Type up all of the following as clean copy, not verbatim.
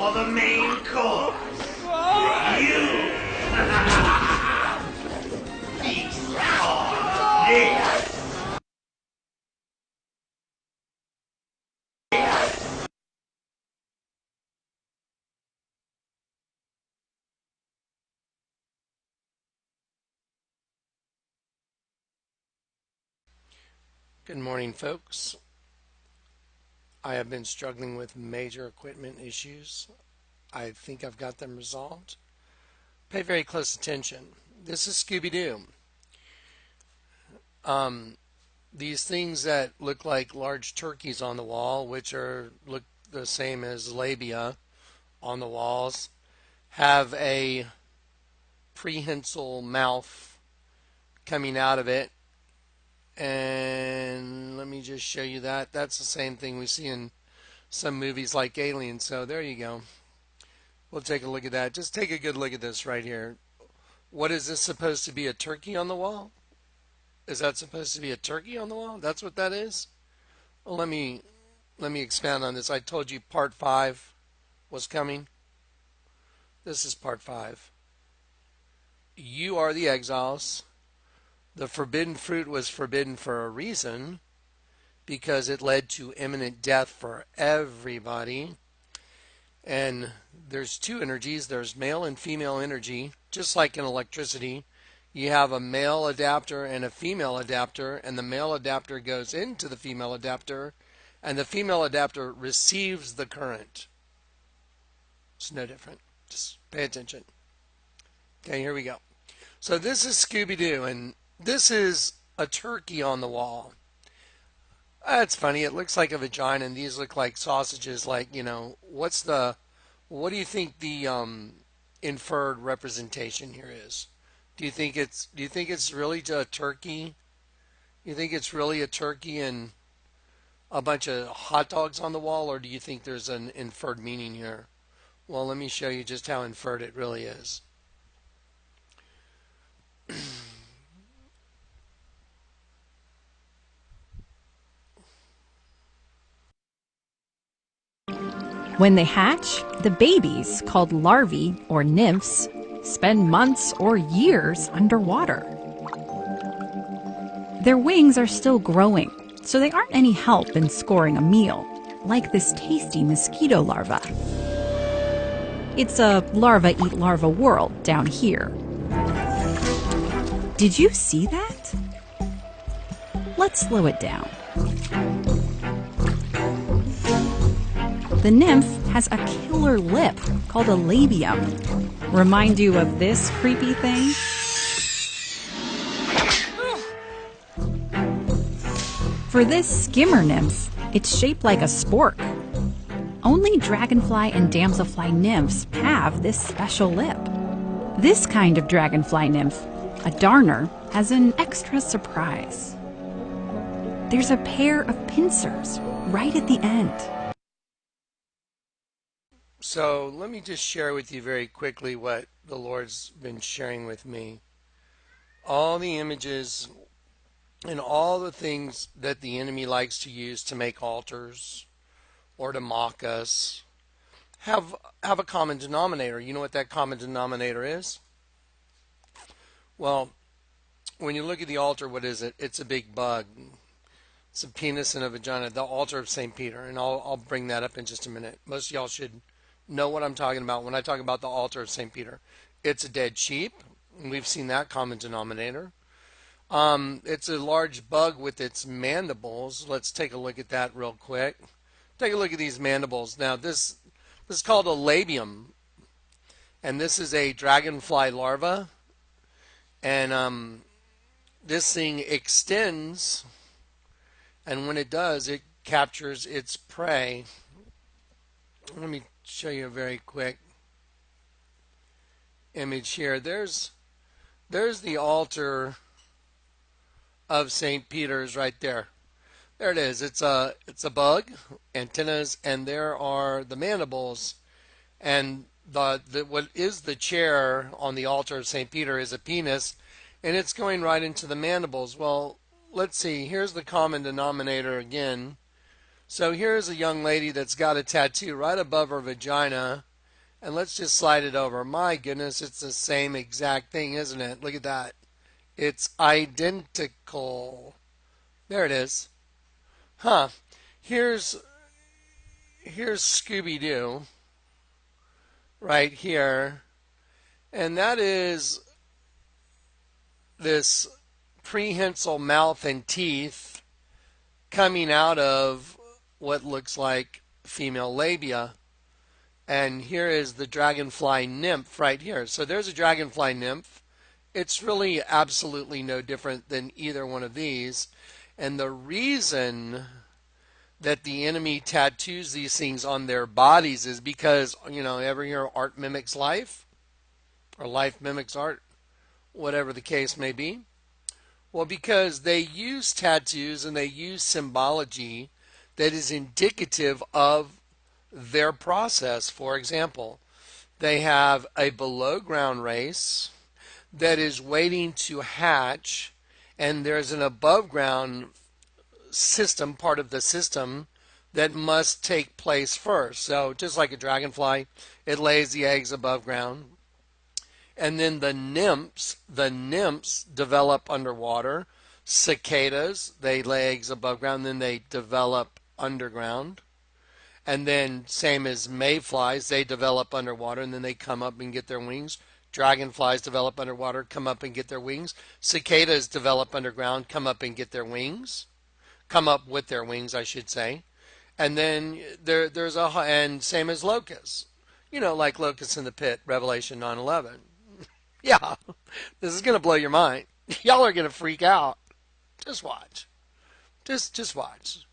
for the main course. You. Feast on this. Good morning, folks. I have been struggling with major equipment issues. I think I've got them resolved. Pay very close attention. This is Scooby-Doo. These things that look like large turkeys on the wall, which look the same as labia on the walls, have a prehensile mouth coming out of it. And let me just show you that. That's the same thing we see in some movies like Alien. So there you go. We'll take a look at that. Just take a good look at this right here. What is this supposed to be, a turkey on the wall? Is that supposed to be a turkey on the wall? That's what that is? Well, let me expand on this. I told you part 5 was coming. This is part 5. You are the exiles. The forbidden fruit was forbidden for a reason, because it led to imminent death for everybody. And there's two energies. There's male and female energy. Just like in electricity, you have a male adapter and a female adapter, and the male adapter goes into the female adapter, and the female adapter receives the current. It's no different. Just pay attention. Okay, here we go. So this is Scooby-Doo, and this is a turkey on the wall. That's funny. It looks like a vagina, and these look like sausages. Like, you know, what do you think the inferred representation here is? Do you think it's really a turkey? You think it's really a turkey and a bunch of hot dogs on the wall, or do you think there's an inferred meaning here? Well, let me show you just how inferred it really is. When they hatch, the babies, called larvae or nymphs, spend months or years underwater. Their wings are still growing, so they aren't any help in scoring a meal, like this tasty mosquito larva. It's a larva-eat-larva world down here. Did you see that? Let's slow it down. The nymph has a killer lip called a labium. Remind you of this creepy thing? For this skimmer nymph, it's shaped like a spork. Only dragonfly and damselfly nymphs have this special lip. This kind of dragonfly nymph, a darner, has an extra surprise. There's a pair of pincers right at the end. So let me just share with you very quickly what the Lord's been sharing with me. All the images and all the things that the enemy likes to use to make altars or to mock us have a common denominator. You know what that common denominator is? Well, when you look at the altar, what is it? It's a big bug. It's a penis and a vagina, the altar of St. Peter. And I'll bring that up in just a minute. Most of y'all should know what I'm talking about when I talk about the altar of St. Peter. It's a dead sheep. We've seen that common denominator. It's a large bug with its mandibles. Let's take a look at that real quick. Take a look at these mandibles. Now this is called a labium, and this is a dragonfly larva, and this thing extends, and when it does, it captures its prey. Let me show you a very quick image here. There's the altar of St. Peter's right there. There it is. It's a bug, antennas, and there are the mandibles. And what is the chair on the altar of St. Peter is a penis, and it's going right into the mandibles. Well, let's see. Here's the common denominator again. So here's a young lady that's got a tattoo right above her vagina, And let's just slide it over. My goodness, it's the same exact thing, isn't it? Look at that. It's identical. There it is. Huh. Here's Scooby-Doo right here. And that is this prehensile mouth and teeth coming out of what looks like female labia. And here is the dragonfly nymph right here. So there's a dragonfly nymph. It's really absolutely no different than either one of these. And the reason that the enemy tattoos these things on their bodies is because, ever hear art mimics life? Or life mimics art? Whatever the case may be. Well, because they use tattoos and they use symbology that is indicative of their process. For example, they have a below ground race that is waiting to hatch, and there's an above ground system, part of the system, that must take place first. So just like a dragonfly, it lays the eggs above ground. And then the nymphs develop underwater. Cicadas, they lay eggs above ground, then they develop underground. And then same as mayflies, they develop underwater and then they come up and get their wings. Dragonflies develop underwater, come up and get their wings. Cicadas develop underground, come up and get their wings. Come up with their wings, I should say. And then and same as locusts. Like locusts in the pit, Revelation 9:11. Yeah, this is going to blow your mind. Y'all are going to freak out. Just watch. Just watch.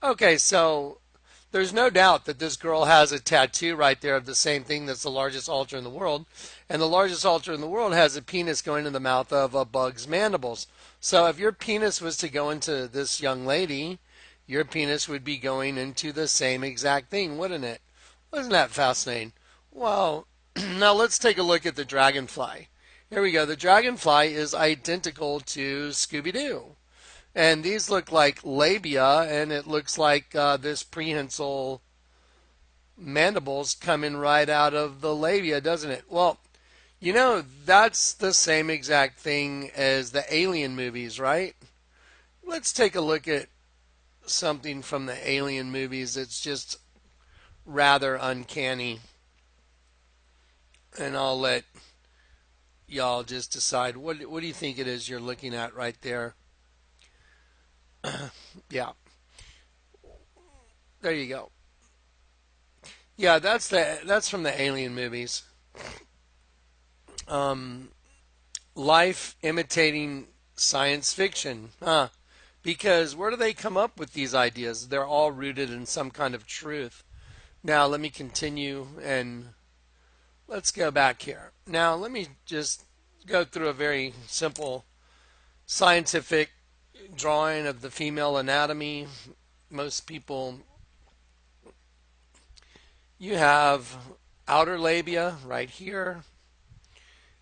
Okay, so there's no doubt that this girl has a tattoo right there of the same thing that's the largest altar in the world. And the largest altar in the world has a penis going in the mouth of a bug's mandibles. So if your penis was to go into this young lady, your penis would be going into the same exact thing, wouldn't it? Wasn't that fascinating? Well, now let's take a look at the dragonfly. Here we go. The dragonfly is identical to Scooby-Doo. And these look like labia, and it looks like this prehensile mandibles coming right out of the labia, doesn't it? Well, that's the same exact thing as the Alien movies, right? Let's take a look at something from the Alien movies that's just rather uncanny. And I'll let y'all just decide what do you think it is you're looking at right there. Yeah, there you go. Yeah, that's from the Alien movies. Life imitating science fiction, huh? Because where do they come up with these ideas? They're all rooted in some kind of truth. Now let me continue and let's go back here. Now let me just go through a very simple scientific drawing of the female anatomy. Most people, you have outer labia right here,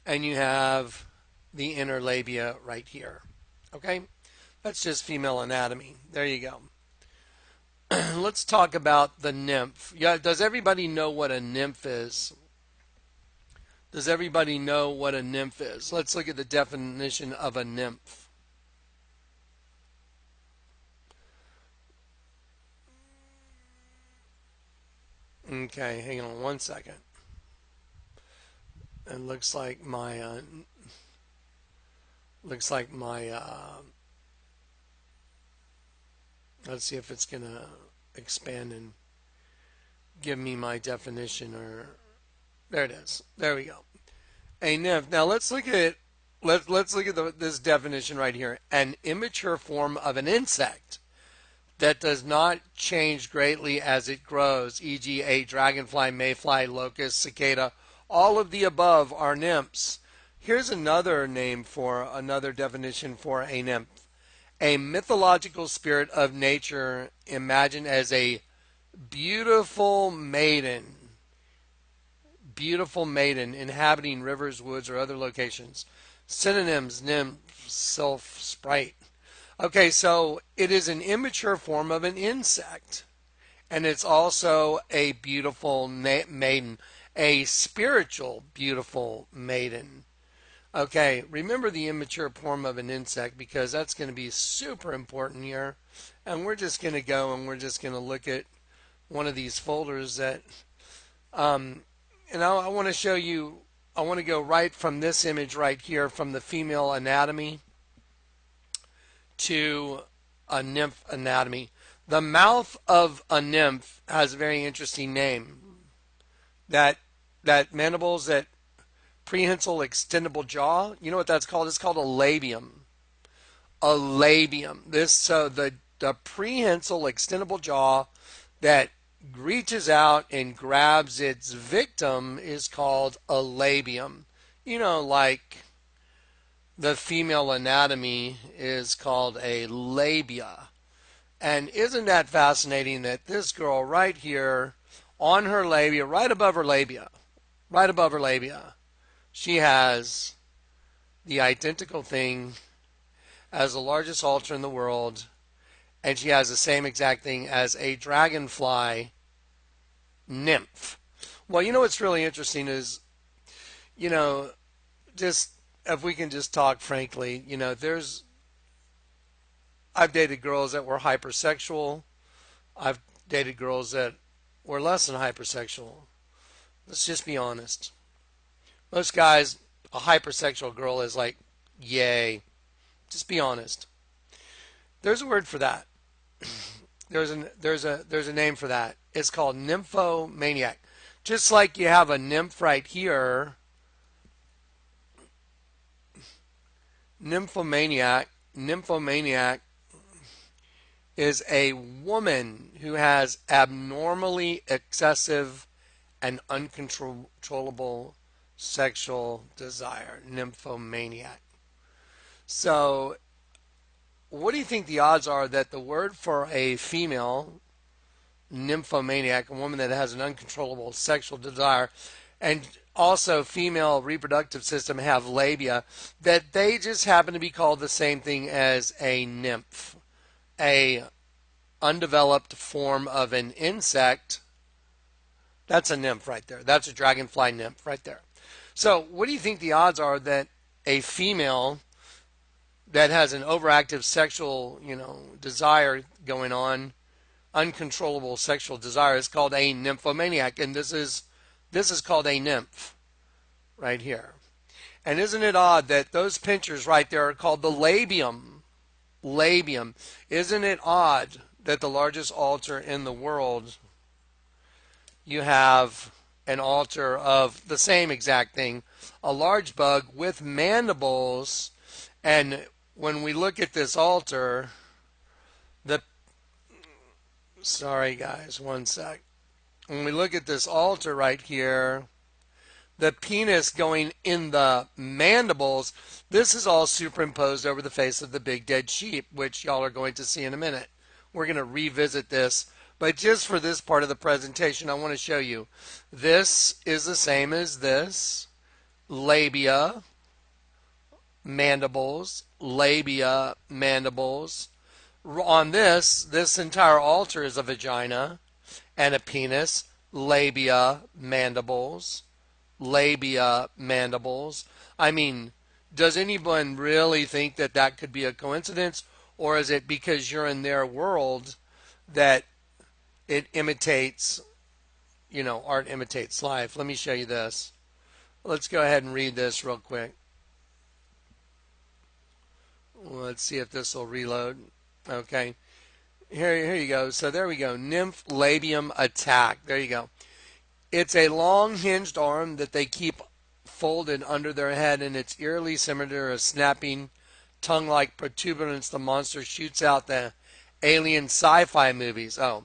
and you have the inner labia right here. Okay? That's just female anatomy. There you go. Let's talk about the nymph. Yeah, does everybody know what a nymph is? Does everybody know what a nymph is? Let's look at the definition of a nymph. Okay, hang on one second. It looks like my let's see if it's gonna expand and give me my definition. Or there it is. There we go. A nymph. Now let's look at this definition right here. An immature form of an insect that does not change greatly as it grows, e.g. a dragonfly, mayfly, locust, cicada. All of the above are nymphs. Here's another definition for a nymph. A mythological spirit of nature imagined as a beautiful maiden inhabiting rivers, woods, or other locations. Synonyms: nymph, sylph, sprite. Okay, so it is an immature form of an insect, and it's also a beautiful maiden. a spiritual, beautiful maiden. Okay, remember the immature form of an insect because that's going to be super important here. And we're just going to go and we're just going to look at one of these folders that, and I want to show you, I want to go right from this image right here from the female anatomy to a nymph anatomy. The mouth of a nymph has a very interesting name. That mandibles, that prehensile extendable jaw, you know what that's called? It's called a labium. A labium. The prehensile extendable jaw that reaches out and grabs its victim is called a labium. You know, like the female anatomy is called a labia. And isn't that fascinating that this girl right here on her labia, right above her labia, she has the identical thing as the largest altar in the world, and she has the same exact thing as a dragonfly nymph. Well, you know what's really interesting is, just if we can just talk frankly, I've dated girls that were hypersexual. I've dated girls that were less than hypersexual. Let's just be honest. Most guys, a hypersexual girl is like, yay. Just be honest. There's a word for that. There's a name for that. It's called nymphomaniac. Just like you have a nymph right here, nymphomaniac is a woman who has abnormally excessive and uncontrollable sexual desire. Nymphomaniac. So, what do you think the odds are that the word for a female nymphomaniac, a woman that has an uncontrollable sexual desire, and also female reproductive system have labia, that they just happen to be called the same thing as a nymph, a undeveloped form of an insect? That's a nymph right there. That's a dragonfly nymph right there. So what do you think the odds are that a female that has an overactive sexual, desire going on, uncontrollable sexual desire, is called a nymphomaniac, and this is called a nymph right here. And isn't it odd that those pinchers right there are called the labium? Labium. Isn't it odd that the largest altar in the world, you have an altar of the same exact thing, a large bug with mandibles, and when we look at this altar, sorry guys, one sec. When we look at this altar right here, the penis going in the mandibles, this is all superimposed over the face of the big dead sheep, which y'all are going to see in a minute. We're going to revisit this, but just for this part of the presentation, I want to show you. This is the same as this. Labia, mandibles, labia, mandibles. On this entire altar is a vagina and a penis, labia, mandibles, labia, mandibles. I mean, does anyone really think that that could be a coincidence, or is it because you're in their world that it imitates, art imitates life? Let me show you this. Let's go ahead and read this real quick. Let's see if this will reload. Okay. Here you go. So there we go. Nymph labium attack. There you go. It's a long hinged arm that they keep folded under their head, and it's eerily similar to a snapping tongue-like protuberance the monster shoots out the alien sci-fi movies. Oh,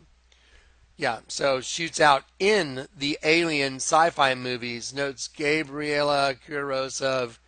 yeah. So shoots out in the alien sci-fi movies. Notes Gabriela Quiros of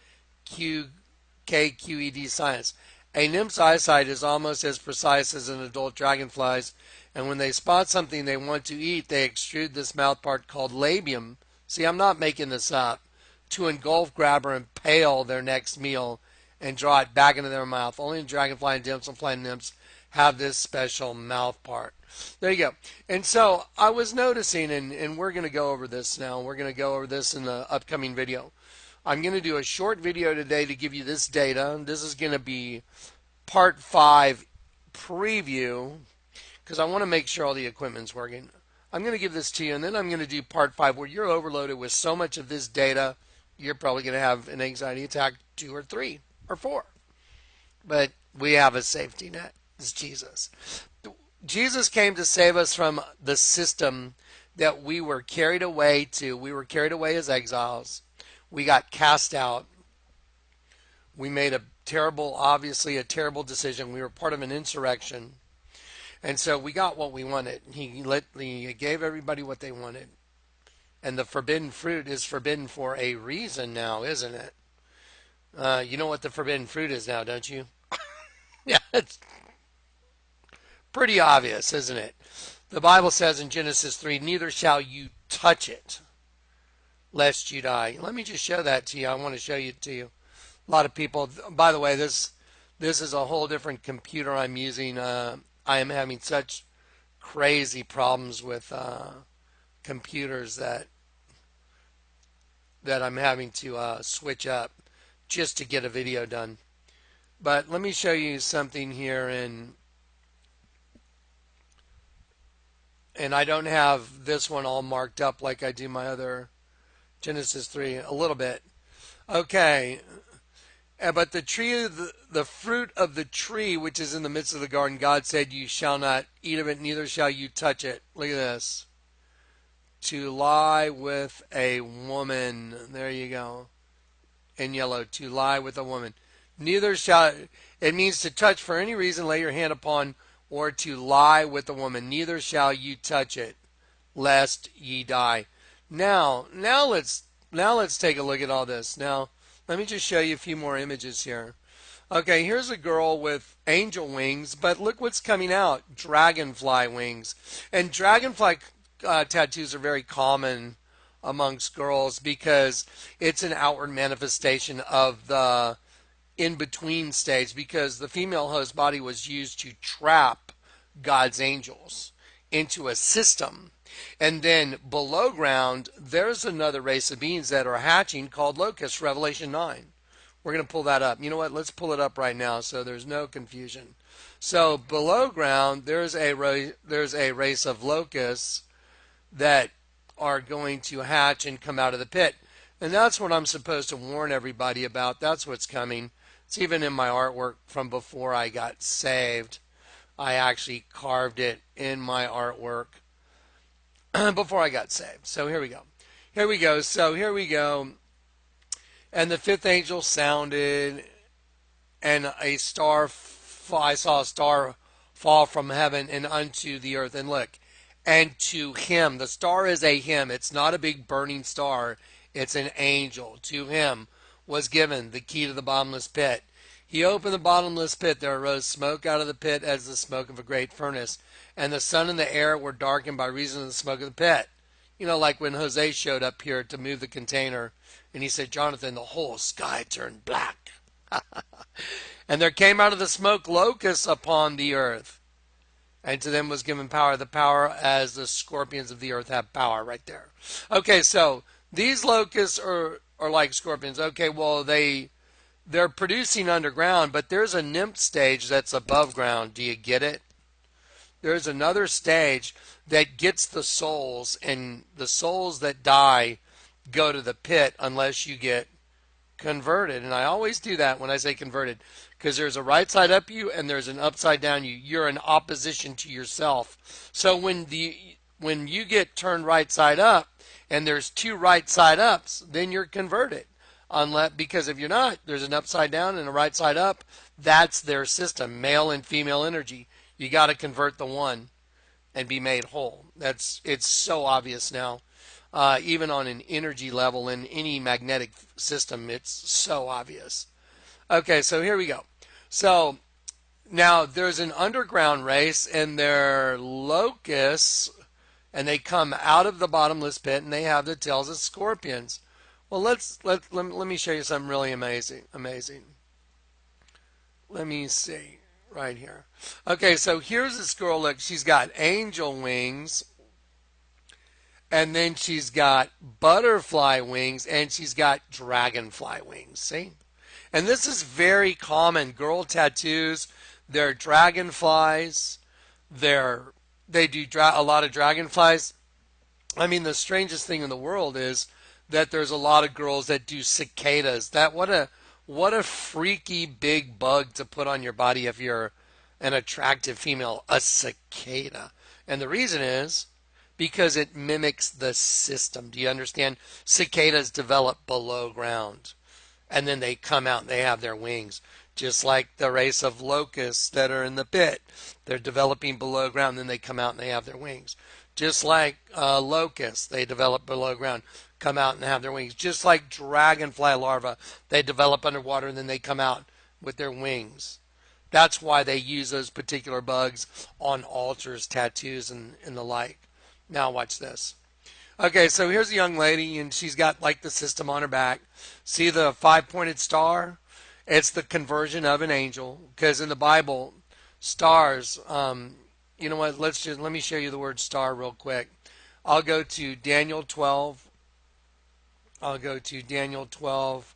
KQED Science. A nymph's eyesight is almost as precise as an adult dragonfly's, and when they spot something they want to eat, they extrude this mouth part called labium. See, I'm not making this up. To engulf, grab, or impale their next meal and draw it back into their mouth. Only dragonfly and damselfly nymphs have this special mouth part. There you go. And so I was noticing, and we're going to go over this now. We're going to go over this in the upcoming video. I'm going to do a short video today to give you this data. This is going to be part 5 preview because I want to make sure all the equipment's working. I'm going to give this to you, and then I'm going to do part 5 where you're overloaded with so much of this data, you're probably going to have an anxiety attack 2 or 3 or 4. But we have a safety net. It's Jesus. Jesus came to save us from the system that we were carried away to. We were carried away as exiles. We got cast out. We made obviously a terrible decision. We were part of an insurrection. And so we got what we wanted. He gave everybody what they wanted. And the forbidden fruit is forbidden for a reason now, isn't it? You know what the forbidden fruit is now, don't you? Yeah, it's pretty obvious, isn't it? The Bible says in Genesis 3, neither shall you touch it, lest you die. Let me just show that to you. I want to show it to you. A lot of people, by the way, this is a whole different computer I'm using. I am having such crazy problems with computers that I'm having to switch up just to get a video done. But let me show you something here, and I don't have this one all marked up like I do my other Genesis 3 a little bit. Okay, but the tree, the fruit of the tree which is in the midst of the garden, God said, you shall not eat of it, neither shall you touch it. Look at this. To lie with a woman. There you go. In yellow, to lie with a woman. Neither shall, it means to touch for any reason, lay your hand upon, or to lie with a woman. Neither shall you touch it, lest ye die. Now let's take a look at all this. Now, let me just show you a few more images here. Okay, here's a girl with angel wings, but look what's coming out. Dragonfly wings. And dragonfly tattoos are very common amongst girls because it's an outward manifestation of the in-between stage, because the female host body was used to trap God's angels into a system. And then below ground, there's another race of beings that are hatching called locusts, Revelation 9. We're going to pull that up. You know what? Let's pull it up right now so there's no confusion. So below ground, there's a race of locusts that are going to hatch and come out of the pit. And that's what I'm supposed to warn everybody about. That's what's coming. It's even in my artwork from before I got saved. I actually carved it in my artwork before I got saved. So here we go. Here we go. So here we go. And the fifth angel sounded, and I saw a star fall from heaven and unto the earth. And look, and to him, the star is a him. It's not a big burning star. It's an angel. To him was given the key to the bottomless pit. He opened the bottomless pit. There arose smoke out of the pit as the smoke of a great furnace. And the sun and the air were darkened by reason of the smoke of the pit. You know, like when Jose showed up here to move the container. And he said, Jonathan, the whole sky turned black. And there came out of the smoke locusts upon the earth. And to them was given power. The power as the scorpions of the earth have power right there. Okay, so these locusts are like scorpions. Okay, well, they're producing underground, but there's a nymph stage that's above ground. Do you get it? There's another stage that gets the souls, and the souls that die go to the pit unless you get converted. And I always do that when I say converted, because there's a right side up you and there's an upside down you. You're in opposition to yourself. So when you get turned right side up and there's two right side ups, then you're converted. Because if you're not, there's an upside down and a right side up. That's their system, male and female energy. You got to convert the one and be made whole. It's so obvious now. Even on an energy level in any magnetic system, it's so obvious. Okay, so here we go. So now there's an underground race, and they're locusts, and they come out of the bottomless pit, and they have the tails of scorpions. Well, let me show you something really amazing. Let me see. right here. Okay, so here's this girl. Look, she's got angel wings, and then she's got butterfly wings, and she's got dragonfly wings. See? And this is very common. Girl tattoos, they're dragonflies. They're they do a lot of dragonflies. I mean, the strangest thing in the world is that there's a lot of girls that do cicadas. That what a freaky big bug to put on your body if you're an attractive female, a cicada. And the reason is because it mimics the system. Do you understand? Cicadas develop below ground and then they come out and they have their wings. Just like the race of locusts that are in the pit. They're developing below ground, then they come out and they have their wings. Just like locusts, they develop below ground, come out and have their wings. Just like dragonfly larvae, they develop underwater and then they come out with their wings. That's why they use those particular bugs on altars, tattoos, and the like. Now watch this. Okay, so here's a young lady, and she's got like the system on her back. See the five-pointed star? It's the conversion of an angel, because in the Bible, stars. You know what? Let me show you the word star real quick. I'll go to Daniel 12. I'll go to Daniel 12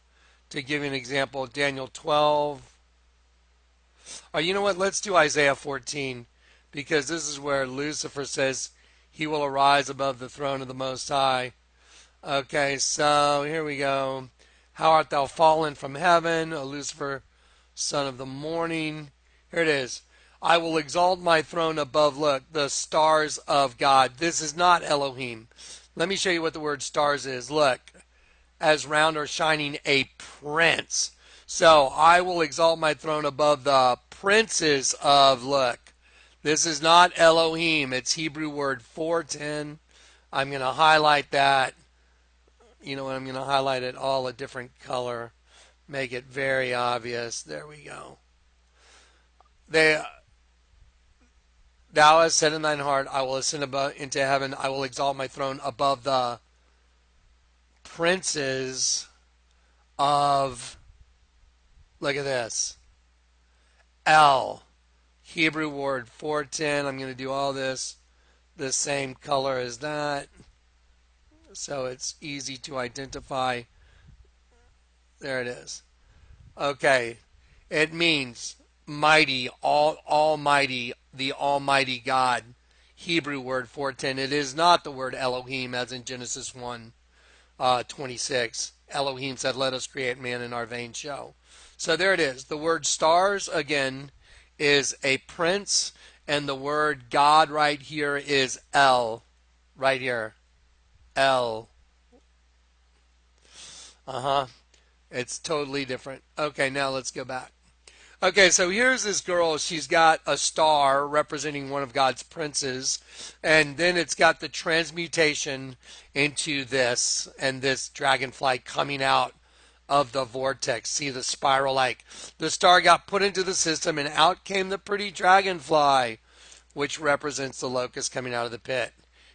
to give you an example. Daniel 12. Or you know what? Let's do Isaiah 14, because this is where Lucifer says he will arise above the throne of the Most High. Okay, so here we go. How art thou fallen from heaven, O Lucifer, son of the morning? Here it is. I will exalt my throne above, look, the stars of God. This is not Elohim. Let me show you what the word stars is. Look, as round or shining a prince. So I will exalt my throne above the princes of, look. This is not Elohim. It's Hebrew word 410. I'm going to highlight that. You know what? I'm going to highlight it all a different color. Make it very obvious. There we go. Thou hast said in thine heart, I will ascend into heaven. I will exalt my throne above the princes of, look at this, El. Hebrew word 410. I'm going to do all this the same color as that, so it's easy to identify. There it is. Okay. It means mighty, almighty, the almighty God. Hebrew word 410. It is not the word Elohim as in Genesis 1, 26. Elohim said, let us create man in our vain show. So there it is. The word stars, again, is a prince, and the word God right here is El. Right here. El. It's totally different. Okay, now let's go back. Okay, so here's this girl. She's got a star representing one of God's princes, and then it's got the transmutation into this, and this dragonfly coming out of the vortex. See the spiral, like the star got put into the system, and out came the pretty dragonfly, which represents the locust coming out of the pit.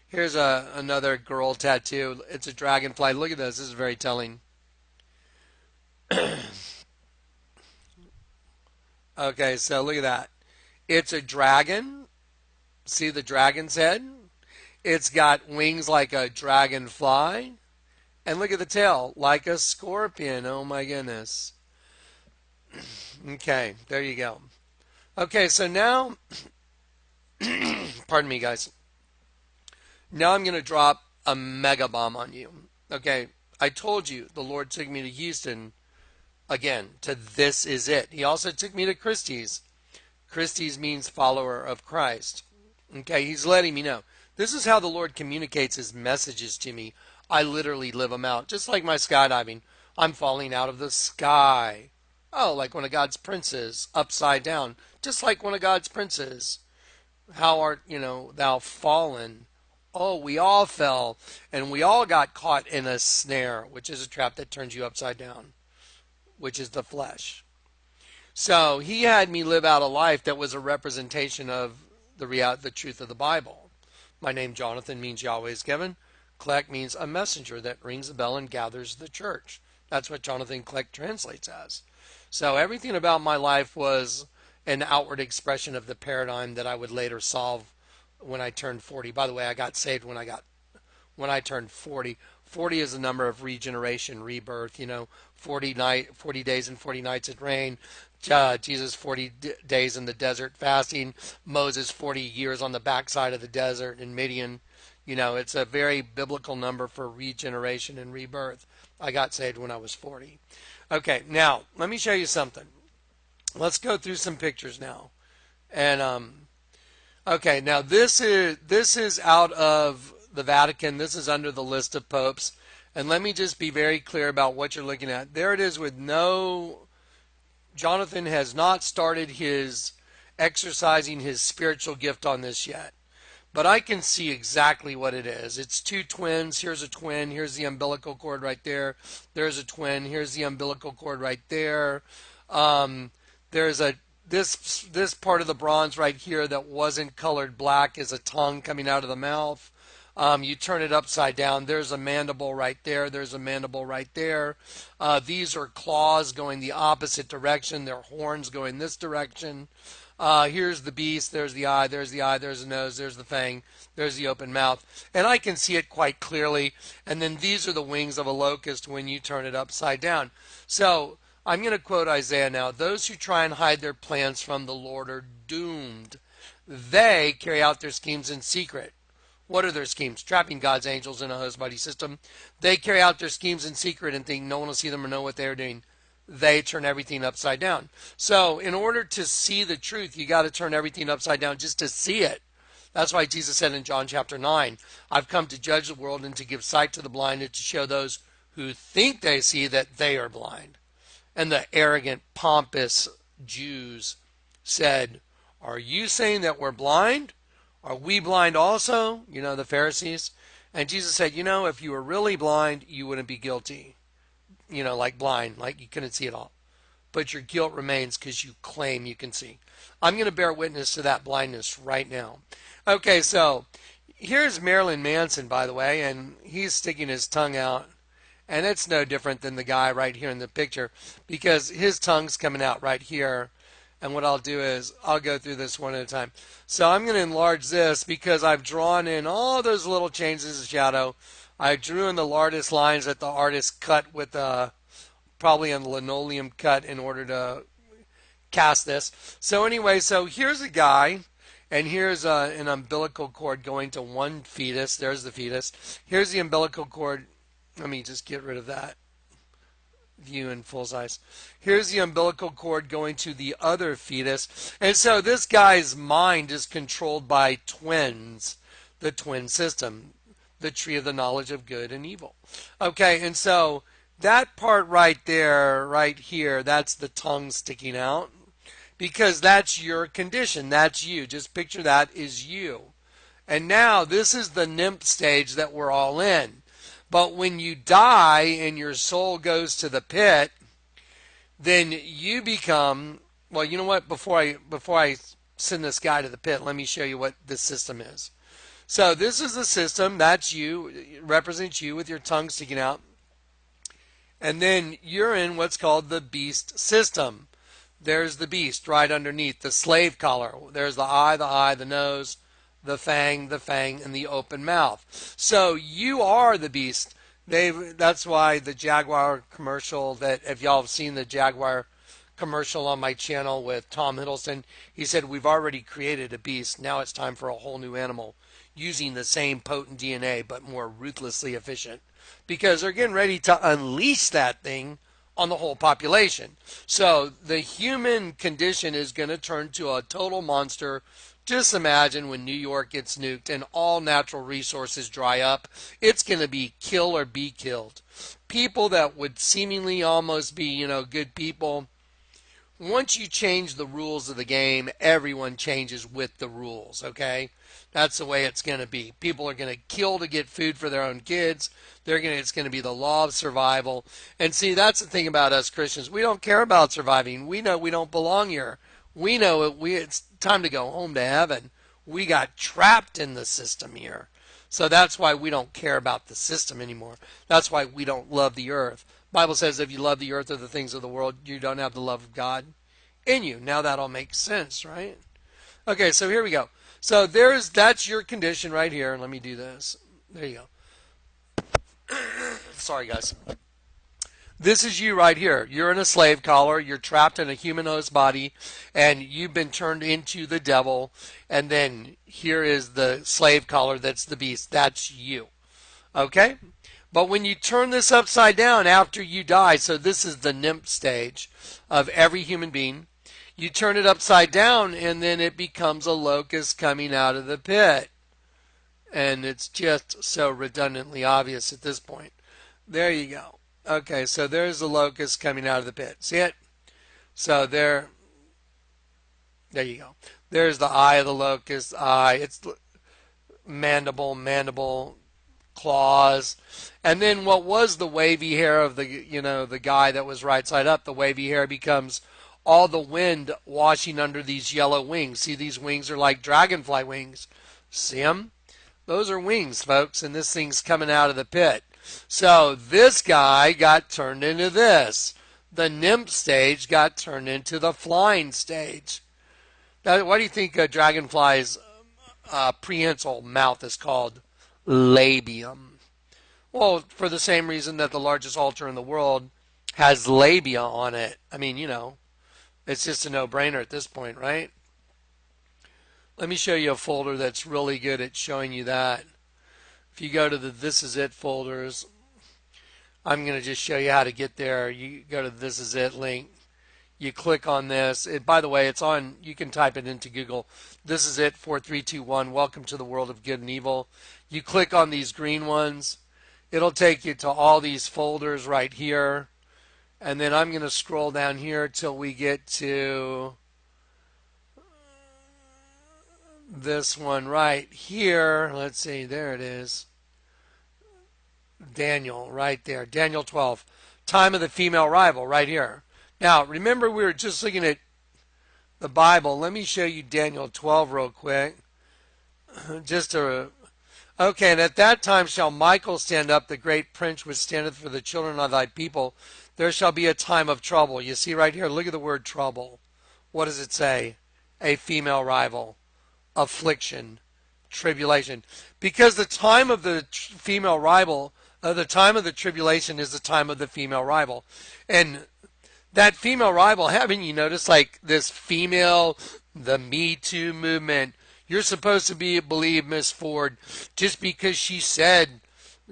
Here's another girl tattoo. It's a dragonfly. Look at this. This is very telling. Okay, so look at that. It's a dragon. See the dragon's head? It's got wings like a dragonfly. And look at the tail, like a scorpion. Oh my goodness. Okay, there you go. Okay, so now, pardon me guys. Now I'm going to drop a mega bomb on you. Okay, I told you the Lord took me to Houston again, to This Is It. He also took me to Christie's. Christie's means follower of Christ. Okay, he's letting me know. This is how the Lord communicates his messages to me. I literally live them out. Just like my skydiving. I'm falling out of the sky. Oh, like one of God's princes, upside down. Just like one of God's princes. How art, thou fallen? Oh, we all fell, and we all got caught in a snare, which is a trap that turns you upside down, which is the flesh. So he had me live out a life that was a representation of the truth of the Bible. My name, Jonathan, means Yahweh is given. Kleck means a messenger that rings the bell and gathers the church. That's what Jonathan Kleck translates as. So everything about my life was an outward expression of the paradigm that I would later solve when I turned 40. By the way, I got saved when I turned 40. 40 is the number of regeneration, rebirth. 40 days and 40 nights it rained. Jesus 40 days in the desert fasting. Moses 40 years on the backside of the desert in Midian. It's a very biblical number for regeneration and rebirth. I got saved when I was 40. Okay, now let me show you something. Let's go through some pictures now. And okay, now this is out of the Vatican. This is under the list of popes. And let me just be very clear about what you're looking at. There it is with Jonathan has not started his exercising his spiritual gift on this yet. But I can see exactly what it is. It's two twins. Here's a twin. Here's the umbilical cord right there. There's a twin. Here's the umbilical cord right there. There's this part of the bronze right here that wasn't colored black is a tongue coming out of the mouth. You turn it upside down. There's a mandible right there. There's a mandible right there. These are claws going the opposite direction. They're horns going this direction. Here's the beast. There's the eye. There's the eye. There's the nose. There's the fang. There's the open mouth. And I can see it quite clearly. And then these are the wings of a locust when you turn it upside down. So I'm going to quote Isaiah now. Those who try and hide their plans from the Lord are doomed. They carry out their schemes in secret. What are their schemes? Trapping God's angels in a host body system. They carry out their schemes in secret and think no one will see them or know what they're doing. They turn everything upside down. So in order to see the truth, you got to turn everything upside down just to see it. That's why Jesus said in John chapter 9, I've come to judge the world and to give sight to the blind and to show those who think they see that they are blind. And the arrogant, pompous Jews said, are you saying that we're blind? Are we blind also? The Pharisees. And Jesus said, if you were really blind, you wouldn't be guilty. Like blind, like you couldn't see it all. But your guilt remains because you claim you can see. I'm going to bear witness to that blindness right now. Okay, so here's Marilyn Manson, by the way, and he's sticking his tongue out. And it's no different than the guy right here in the picture because his tongue's coming out right here. And what I'll do is I'll go through this one at a time. So I'm going to enlarge this because I've drawn in all those little changes of shadow. I drew in the largest lines that the artist cut with probably a linoleum cut in order to cast this. So anyway, so here's a guy, and here's an umbilical cord going to one fetus. There's the fetus. Here's the umbilical cord. Let me just get rid of that view in full size. Here's the umbilical cord going to the other fetus. And so this guy's mind is controlled by twins, the twin system, the tree of the knowledge of good and evil. Okay, and so that part right there, right here, that's the tongue sticking out because that's your condition. That's you. Just picture that is you. And now this is the nymph stage that we're all in. But when you die and your soul goes to the pit, then you become, well, you know what? Before I send this guy to the pit, let me show you what this system is. So this is the system. That's you. It represents you with your tongue sticking out. And then you're in what's called the beast system. There's the beast right underneath, the slave collar. There's the eye, the nose, the fang, and the open mouth. So you are the beast. That's why the Jaguar commercial, that if y'all have seen the Jaguar commercial on my channel with Tom Hiddleston, he said, we've already created a beast. Now it's time for a whole new animal using the same potent DNA but more ruthlessly efficient because they're getting ready to unleash that thing on the whole population. So the human condition is going to turn to a total monster. Just imagine when New York gets nuked and all natural resources dry up, it's going to be kill or be killed. People that would seemingly almost be, good people, once you change the rules of the game, everyone changes with the rules, okay? That's the way it's going to be. People are going to kill to get food for their own kids. It's going to be the law of survival. And see, that's the thing about us Christians. We don't care about surviving. We know we don't belong here. We know it's time to go home to heaven. We got trapped in the system here. So that's why we don't care about the system anymore. That's why we don't love the earth. The Bible says if you love the earth or the things of the world, you don't have the love of God in you. Now that all makes sense, right? Okay, so here we go. So that's your condition right here. Let me do this. There you go. Sorry, guys. This is you right here. You're in a slave collar. You're trapped in a human-host body, and you've been turned into the devil. And then here is the slave collar. That's the beast. That's you. Okay? But when you turn this upside down after you die, so this is the nymph stage of every human being, you turn it upside down, and then it becomes a locust coming out of the pit. And it's just so redundantly obvious at this point. There you go. Okay, so there's the locust coming out of the pit. See it? So there you go. There's the eye of the locust. Eye. It's mandible, claws. And then what was the wavy hair of the guy that was right side up, the wavy hair becomes all the wind washing under these yellow wings. See, these wings are like dragonfly wings. See them? Those are wings, folks, and this thing's coming out of the pit. So this guy got turned into this. The nymph stage got turned into the flying stage. Now, why do you think a dragonfly's prehensile mouth is called labium? Well, for the same reason that the largest altar in the world has labia on it. I mean, it's just a no-brainer at this point, right? Let me show you a folder that's really good at showing you that. If you go to the This Is It folders, I'm going to just show you how to get there. You go to the This Is It link. You click on this. By the way, it's on. You can type it into Google. This is it 4321. Welcome to the world of good and evil. You click on these green ones. It'll take you to all these folders right here. And then I'm going to scroll down here till we get to this one right here. Let's see, there it is. Daniel, right there. Daniel 12. Time of the female rival, right here. Now, remember we were just looking at the Bible. Let me show you Daniel 12 real quick. Okay, and at that time shall Michael stand up, the great prince which standeth for the children of thy people. There shall be a time of trouble. You see right here, look at the word trouble. What does it say? A female rival. Affliction, tribulation, because the time of the female rival, the time of the tribulation is the time of the female rival, and that female rival, haven't you noticed, like this female, the Me Too movement? You're supposed to believe Miss Ford just because she said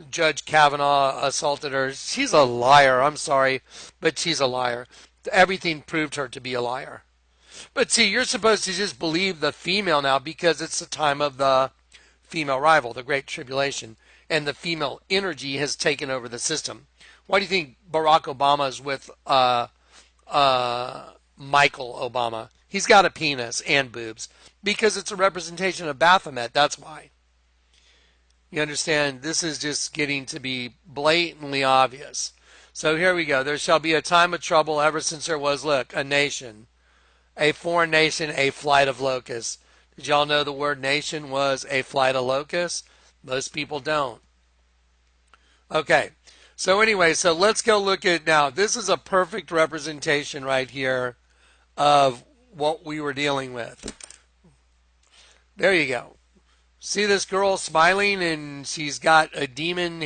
Judge Kavanaugh assaulted her. She's a liar. I'm sorry, but she's a liar. Everything proved her to be a liar. But see, you're supposed to just believe the female now because it's the time of the female rival, the Great Tribulation, and the female energy has taken over the system. Why do you think Barack Obama is with Michael Obama? He's got a penis and boobs because it's a representation of Baphomet. That's why. You understand? This is just getting to be blatantly obvious. So here we go. There shall be a time of trouble ever since there was, look, a nation. A foreign nation, a flight of locusts. Did y'all know the word nation was a flight of locusts? Most people don't. Okay. So anyway, so let's go look at now. This is a perfect representation right here of what we were dealing with. There you go. See this girl smiling and she's got a demon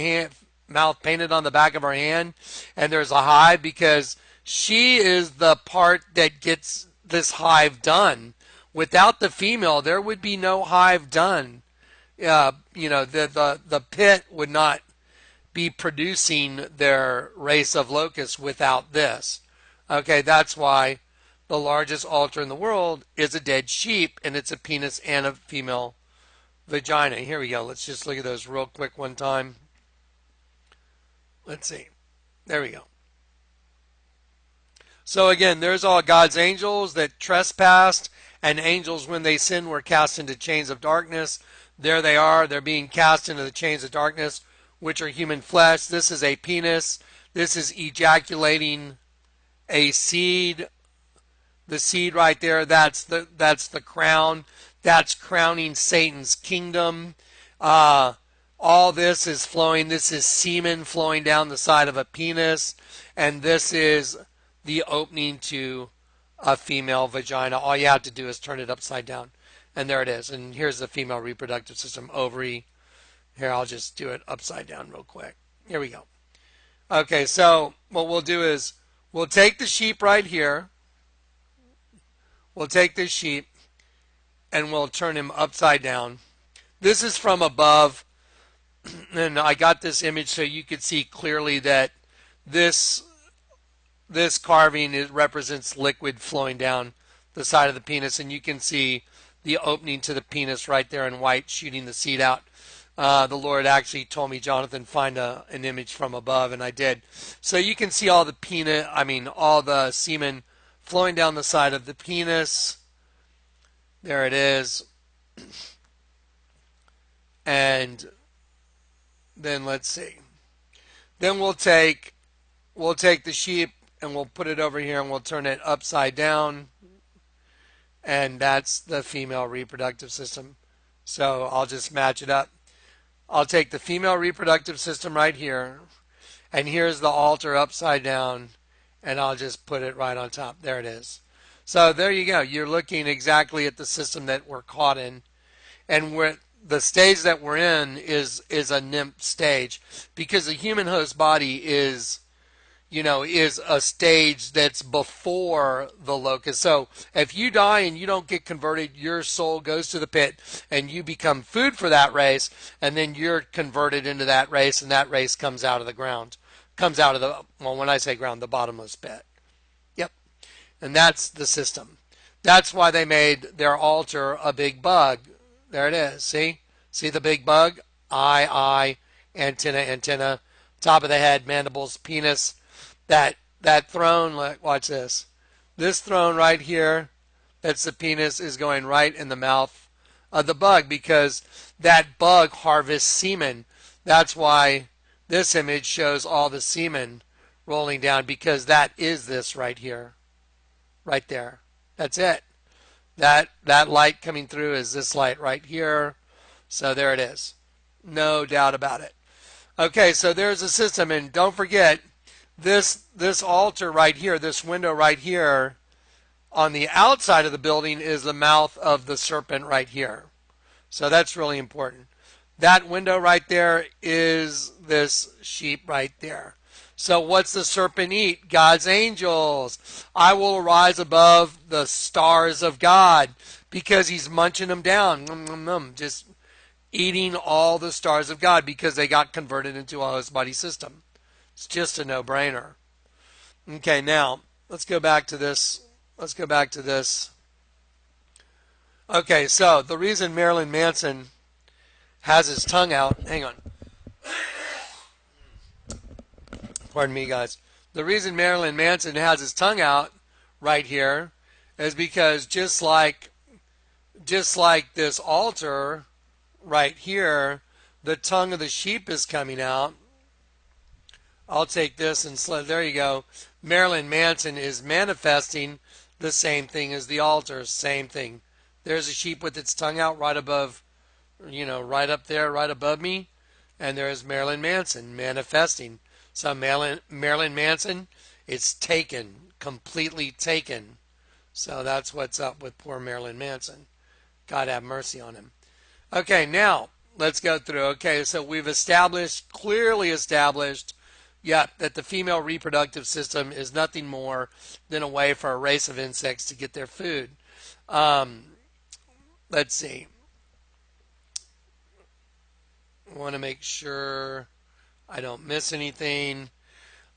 mouth painted on the back of her hand and there's a hive because she is the part that gets this hive done. Without the female, there would be no hive done. The pit would not be producing their race of locusts without this. Okay, that's why the largest altar in the world is a dead sheep, and it's a penis and a female vagina. Here we go. Let's just look at those real quick one time. Let's see. There we go. So again, there's all God's angels that trespassed, and angels when they sinned were cast into chains of darkness. There they are. They're being cast into the chains of darkness, which are human flesh. This is a penis. This is ejaculating a seed. The seed right there, that's the crown. That's crowning Satan's kingdom. All this is flowing. This is semen flowing down the side of a penis. And this is the opening to a female vagina. All you have to do is turn it upside down. And there it is. And here's the female reproductive system ovary. Here, I'll just do it upside down real quick. Here we go. Okay, so what we'll do is we'll take the sheep right here. We'll take this sheep and we'll turn him upside down. This is from above. And I got this image so you could see clearly that this carving, it represents liquid flowing down the side of the penis, and you can see the opening to the penis right there in white shooting the seed out. The Lord actually told me, Jonathan, find an image from above, and I did. So you can see all the all the semen flowing down the side of the penis. There it is. And then let's see. Then we'll take the sheep and we'll put it over here and we'll turn it upside down. And that's the female reproductive system. So I'll just match it up. I'll take the female reproductive system right here. And here's the altar upside down. And I'll just put it right on top. There it is. So there you go. You're looking exactly at the system that we're caught in. And the stage that we're in is a nymph stage, because the human host body is a stage that's before the locust. So if you die and you don't get converted, your soul goes to the pit and you become food for that race, and then you're converted into that race, and that race comes out of the ground. Comes out of when I say ground, the bottomless pit. Yep. And that's the system. That's why they made their altar a big bug. There it is. See? See the big bug? Eye, antenna, top of the head, mandibles, penis. That throne, watch this. This throne right here, that's the penis, is going right in the mouth of the bug, because that bug harvests semen. That's why this image shows all the semen rolling down, because that is this right here. Right there. That's it. That light coming through is this light right here. So there it is. No doubt about it. Okay, so there's a system, and don't forget this altar right here, this window right here on the outside of the building is the mouth of the serpent right here. So that's really important. That window right there is this sheep right there. So what's the serpent eat? God's angels. I will rise above the stars of God, because he's munching them down. Just eating all the stars of God, because they got converted into a host body system. It's just a no-brainer. Okay, now let's go back to this. Okay, so the reason Marilyn Manson has his tongue out, hang on. Pardon me, guys. The reason Marilyn Manson has his tongue out right here is because just like this altar right here, the tongue of the sheep is coming out. I'll take this and there you go. Marilyn Manson is manifesting the same thing as the altar, same thing. There's a sheep with its tongue out right above, right up there, right above me, and there's Marilyn Manson manifesting. So Marilyn Manson, it's taken, completely taken. So that's what's up with poor Marilyn Manson. God have mercy on him. Okay, now let's go through. Okay, so we've clearly established, that the female reproductive system is nothing more than a way for a race of insects to get their food. Let's see. I want to make sure I don't miss anything.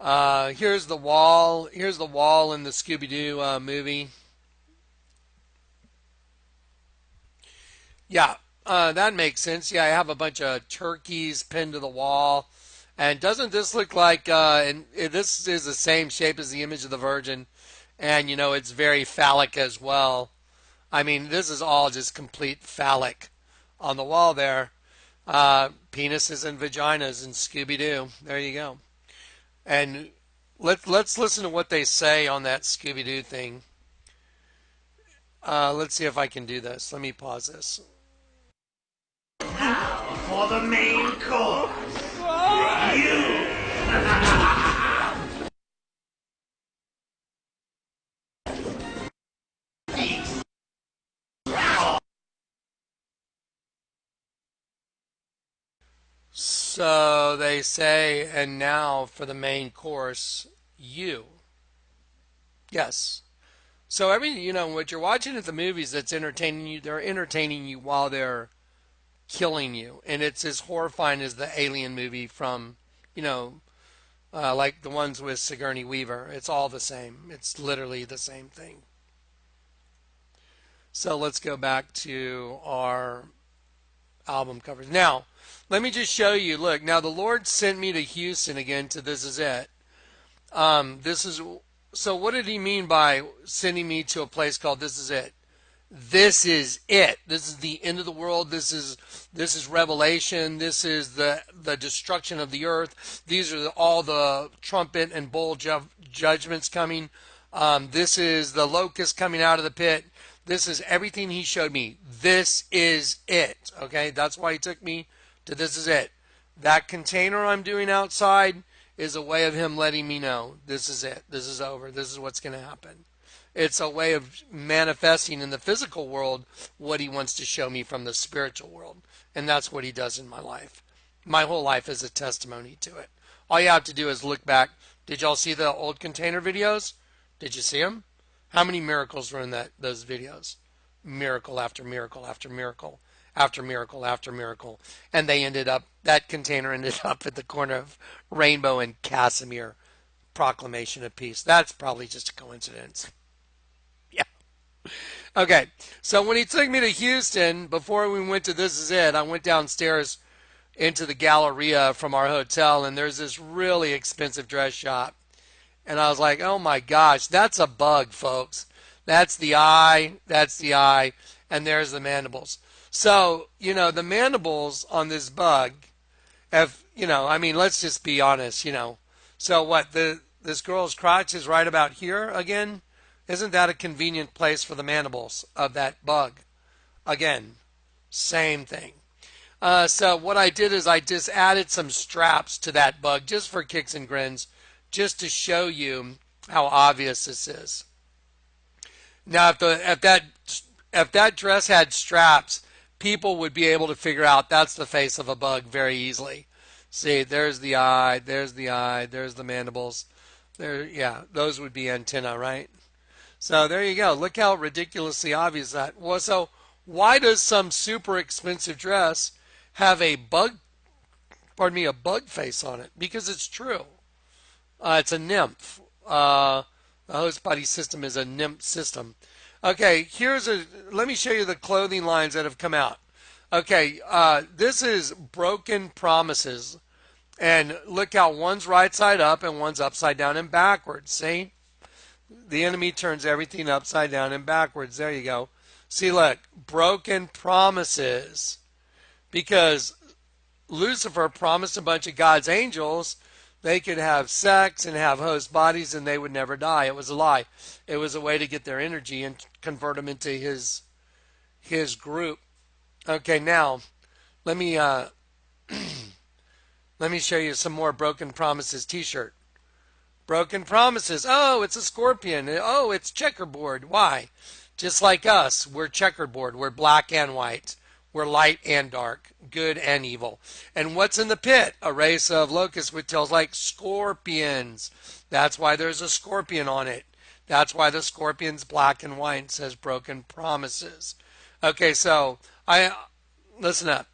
Here's the wall. Here's the wall in the Scooby-Doo movie. Yeah, that makes sense. Yeah, I have a bunch of turkeys pinned to the wall. And doesn't this look like, this is the same shape as the image of the Virgin. And, it's very phallic as well. I mean, this is all just complete phallic on the wall there. Penises and vaginas in Scooby-Doo. There you go. And let's listen to what they say on that Scooby-Doo thing. Let's see if I can do this. Let me pause this. Now for the main course. You. So they say, and now for the main course, you. Yes. So what you're watching at the movies that's entertaining you, they're entertaining you while they're killing you. And it's as horrifying as the Alien movie from, you know, like the ones with Sigourney Weaver. It's all the same. It's literally the same thing. So let's go back to our album covers. Now, let me just show you. Look, now the Lord sent me to Houston again to This Is It. So what did he mean by sending me to a place called This Is It? This is it. This is the end of the world. This is Revelation. This is the destruction of the earth. These are all the trumpet and bowl judgments coming. This is the locust coming out of the pit. This is everything he showed me. This is it. Okay, that's why he took me to This Is It. That container I'm doing outside is a way of him letting me know this is it. This is over. This is what's going to happen. It's a way of manifesting in the physical world what he wants to show me from the spiritual world. And that's what he does in my life. My whole life is a testimony to it. All you have to do is look back. Did y'all see the old container videos? Did you see them? How many miracles were in those videos? Miracle after miracle after miracle after miracle after miracle. And that container ended up at the corner of Rainbow and Casimir. Proclamation of Peace. That's probably just a coincidence. Yeah. Okay. So when he took me to Houston, before we went to This Is It, I went downstairs into the Galleria from our hotel, and there's this really expensive dress shop. And I was like, oh my gosh, that's a bug, folks. That's the eye, and there's the mandibles. So, the mandibles on this bug let's just be honest, So what, this girl's crotch is right about here again? Isn't that a convenient place for the mandibles of that bug? Again, same thing. So what I did is I just added some straps to that bug just for kicks and grins, just to show you how obvious this is. Now, if that dress had straps, people would be able to figure out that's the face of a bug very easily. See, there's the eye, there's the mandibles. Those would be antennae, right? So there you go. Look how ridiculously obvious that was. So why does some super expensive dress have a bug face on it? Because it's true. It's a nymph. The host body system is a nymph system. Okay, let me show you the clothing lines that have come out. Okay, this is Broken Promises. And look how one's right side up and one's upside down and backwards. See? The enemy turns everything upside down and backwards. There you go. See, look, Broken Promises. Because Lucifer promised a bunch of God's angels they could have sex and have host bodies and they would never die. It was a lie. It was a way to get their energy and convert them into his group. Okay, now let me show you some more Broken Promises t-shirt. Broken Promises. Oh, it's a scorpion. Oh, it's checkerboard. Why? Just like us, we're checkerboard. We're black and white. We're light and dark, good and evil. And what's in the pit? A race of locusts with tails like scorpions. That's why there's a scorpion on it. That's why the scorpion's black and white and says Broken Promises. Okay, so listen up.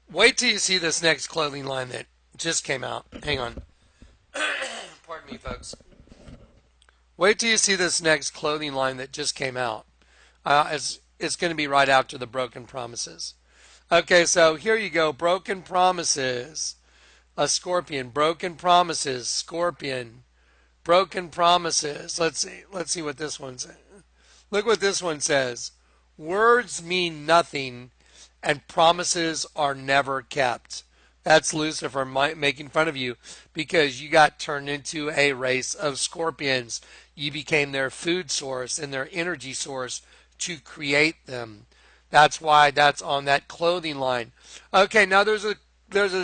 Wait till you see this next clothing line that just came out. Hang on. Pardon me, folks. Wait till you see this next clothing line that just came out. It's going to be right after the Broken Promises. Okay, so here you go. Broken Promises. A scorpion. Broken Promises. Scorpion. Broken Promises. Let's see what this one says. Look what this one says. Words mean nothing and promises are never kept. That's Lucifer making fun of you because you got turned into a race of scorpions. You became their food source and their energy source to create them. That's why that's on that clothing line. Okay, now there's a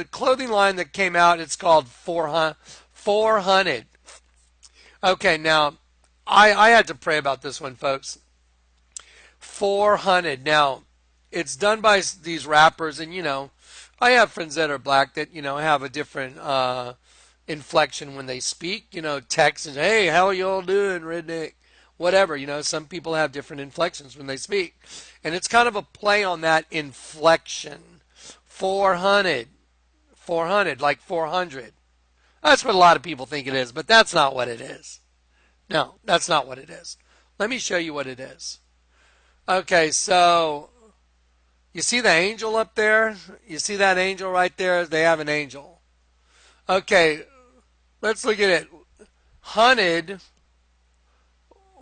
clothing line that came out. It's called 400. Okay, now I had to pray about this one, folks. 400. Now, it's done by these rappers, and I have friends that are black that, have a different inflection when they speak, text and, hey, how y'all doing, redneck? Whatever, some people have different inflections when they speak. And it's kind of a play on that inflection. 400, 400, like 400. That's what a lot of people think it is, but that's not what it is. No, that's not what it is. Let me show you what it is. Okay, so you see the angel up there? You see that angel right there? They have an angel. Okay, let's look at it. Hunted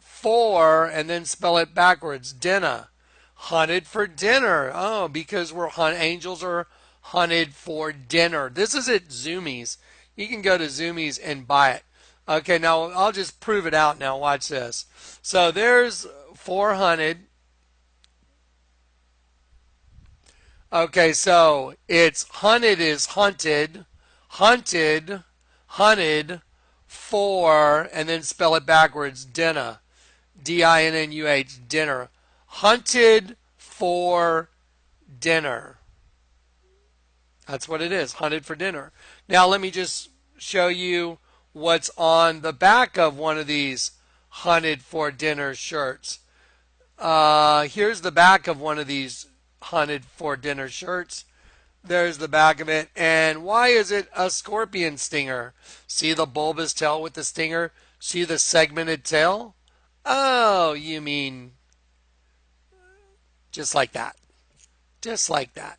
for, and then spell it backwards. Dinner. Hunted for dinner. Oh, because angels are hunted for dinner. This is at Zoomies. You can go to Zoomies and buy it. Okay, now I'll just prove it out now. Watch this. So there's 400. Okay, so it's hunted is hunted, hunted, hunted for, and then spell it backwards, dinner. D-I-N-N-U-H, dinner. Hunted for dinner. That's what it is, hunted for dinner. Now let me just show you what's on the back of one of these hunted for dinner shirts. Here's the back of one of these hunted for dinner shirts. There's the back of it. And why is it a scorpion stinger? See the bulbous tail with the stinger? See the segmented tail? Oh, you mean just like that. Just like that.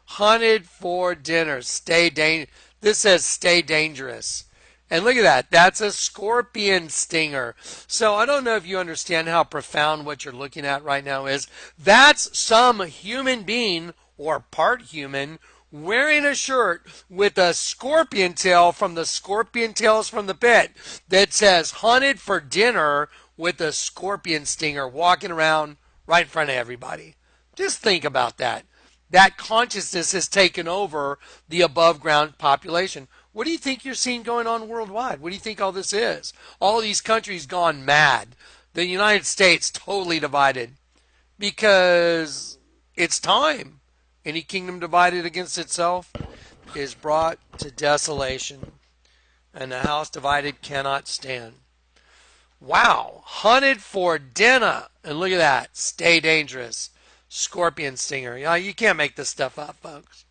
Hunted for dinner. This says stay dangerous. And look at that. That's a scorpion stinger. So I don't know if you understand how profound what you're looking at right now is. That's some human being or part human wearing a shirt with a scorpion tail from the Scorpion Tales from the Pit that says hunted for dinner with a scorpion stinger walking around right in front of everybody. Just think about that. That consciousness has taken over the above ground population. What do you think you're seeing going on worldwide? What do you think all this is? All these countries gone mad. The United States totally divided because it's time. Any kingdom divided against itself is brought to desolation, and the house divided cannot stand. Wow, hunted for dinner. And look at that, stay dangerous. Scorpion stinger. You can't make this stuff up, folks.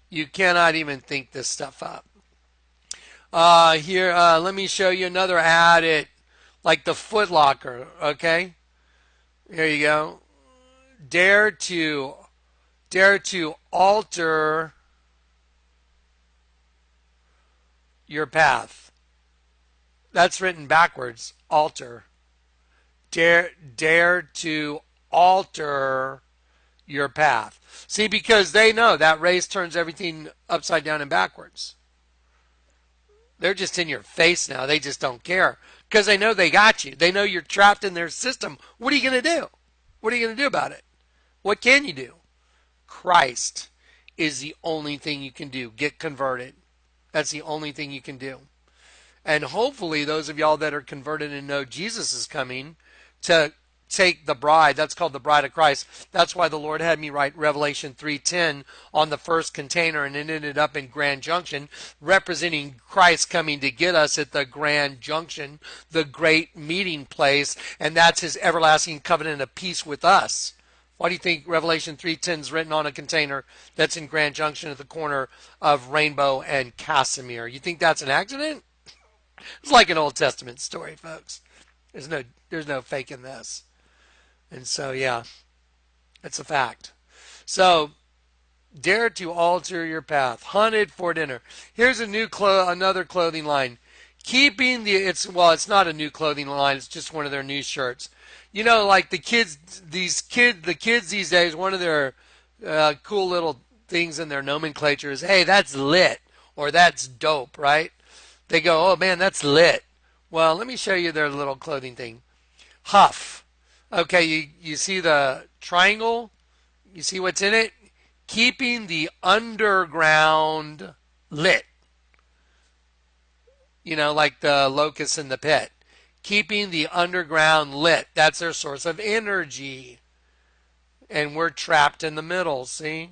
You cannot even think this stuff up. Here, let me show you another ad at like the Foot Locker, okay? Here you go. Dare to alter your path. That's written backwards. Alter. Dare to alter your path. See, because they know that race turns everything upside down and backwards. They're just in your face now. They just don't care because they know they got you. They know you're trapped in their system. What are you going to do? What are you going to do about it? What can you do? Christ is the only thing you can do. Get converted. That's the only thing you can do. And hopefully those of y'all that are converted and know Jesus is coming to take the bride. That's called the bride of Christ. That's why the Lord had me write Revelation 3:10 on the first container, and it ended up in Grand Junction, representing Christ coming to get us at the Grand Junction, the great meeting place, and that's his everlasting covenant of peace with us. Why do you think Revelation 3:10 is written on a container that's in Grand Junction at the corner of Rainbow and Casimir? You think that's an accident? It's like an Old Testament story, folks. There's no faking this. And so, yeah, it's a fact. So, dare to alter your path. Hunted for dinner. Here's another clothing line. It's not a new clothing line. It's just one of their new shirts. You know, like the kids these days, one of their cool little things in their nomenclature is, hey, that's lit, or that's dope, right? They go, oh man, that's lit. Well, let me show you their little clothing thing. Huff. Okay, you see the triangle? You see what's in it? Keeping the underground lit. You know, like the locust in the pit. Keeping the underground lit. That's their source of energy. And we're trapped in the middle, see?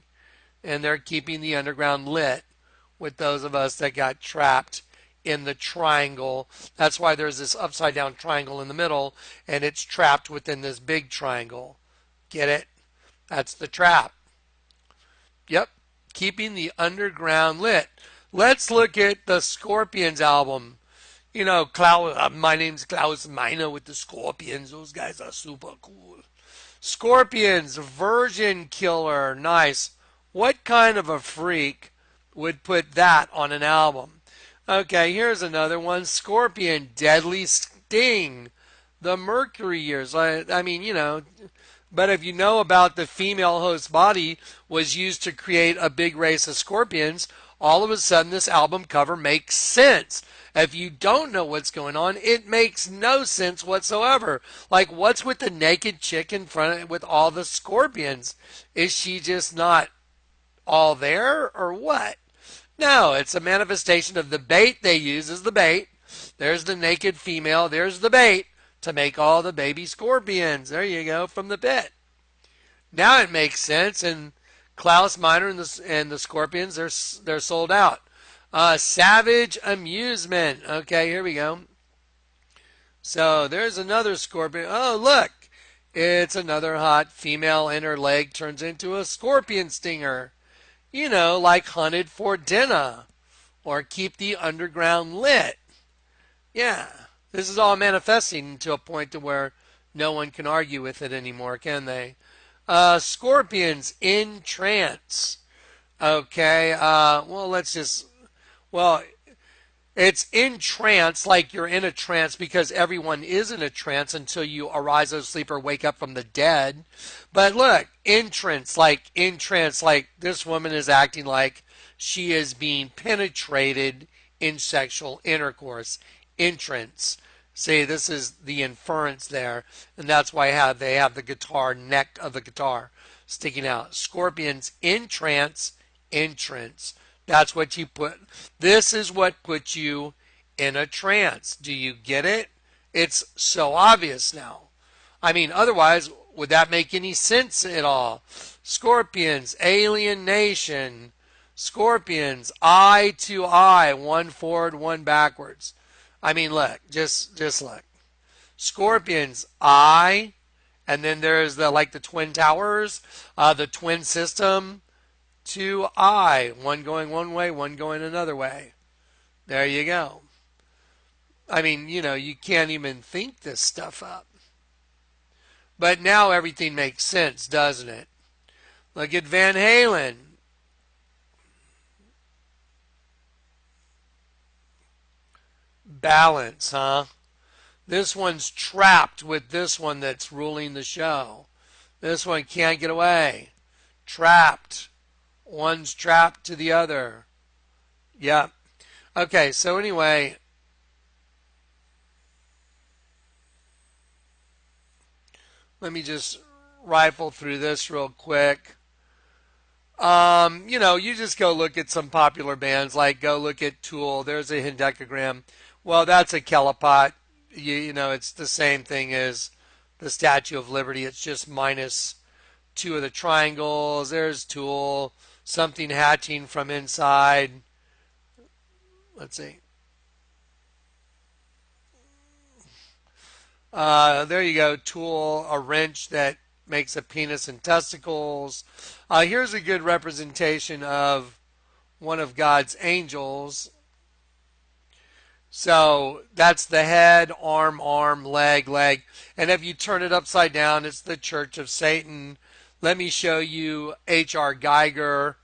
and they're keeping the underground lit with those of us that got trapped in the triangle. That's why there's this upside down triangle in the middle, and it's trapped within this big triangle. Get it? That's the trap. Yep, keeping the underground lit. Let's look at the Scorpions album. You know, my name's Klaus Meine with the Scorpions. Those guys are super cool. Scorpions, Virgin Killer, nice. What kind of a freak would put that on an album? Okay, here's another one. Scorpion, Deadly Sting, the Mercury Years. I mean, you know, but if you know about the female host body was used to create a big race of scorpions, all of a sudden this album cover makes sense. If you don't know what's going on, it makes no sense whatsoever. Like, what's with the naked chick in front of with all the scorpions? Is she just not all there or what? No, it's a manifestation of the bait they use as the bait. There's the naked female, there's the bait to make all the baby scorpions. There you go, from the pit. Now it makes sense, and Klaus Meine and the Scorpions, they're sold out. Savage Amusement. Okay, here we go. So there's another scorpion. Oh, look. It's another hot female, and her leg turns into a scorpion stinger. You know, like Hunted for Dinner or Keep the Underground Lit. Yeah, this is all manifesting to a point to where no one can argue with it anymore, can they? Scorpions in Trance. Okay, well, it's in trance, like you're in a trance, because everyone is in a trance until you arise out of sleep or wake up from the dead. But look, in trance, like this woman is acting like she is being penetrated in sexual intercourse. Entrance. See, this is the inference there, and that's why they have the guitar neck of the guitar sticking out. Scorpions in trance, entrance. That's what you put. This is what puts you in a trance. Do you get it? It's so obvious now. I mean, otherwise, would that make any sense at all? Scorpions, Alien Nation. Scorpions, eye to eye, one forward, one backwards. I mean, look, just look. Scorpions, eye, and then there's the Twin Towers, the twin system. To I, one going one way, one going another way. There you go. I mean, you know, you can't even think this stuff up. But now everything makes sense, doesn't it? Look at Van Halen. Balance, huh? This one's trapped with this one that's ruling the show. This one can't get away. Trapped. One's trapped to the other. Yeah. Okay, so anyway, let me just rifle through this real quick. You know, you just go look at some popular bands, like go look at Tool. There's a hendecagram. Well, that's a Kelipot. You know, it's the same thing as the Statue of Liberty. It's just minus two of the triangles. There's Tool. Something hatching from inside. Let's see. There you go. Tool, a wrench that makes a penis and testicles. Here's a good representation of one of God's angels. So that's the head, arm, leg. And if you turn it upside down, it's the Church of Satan. Let me show you H.R. Geiger,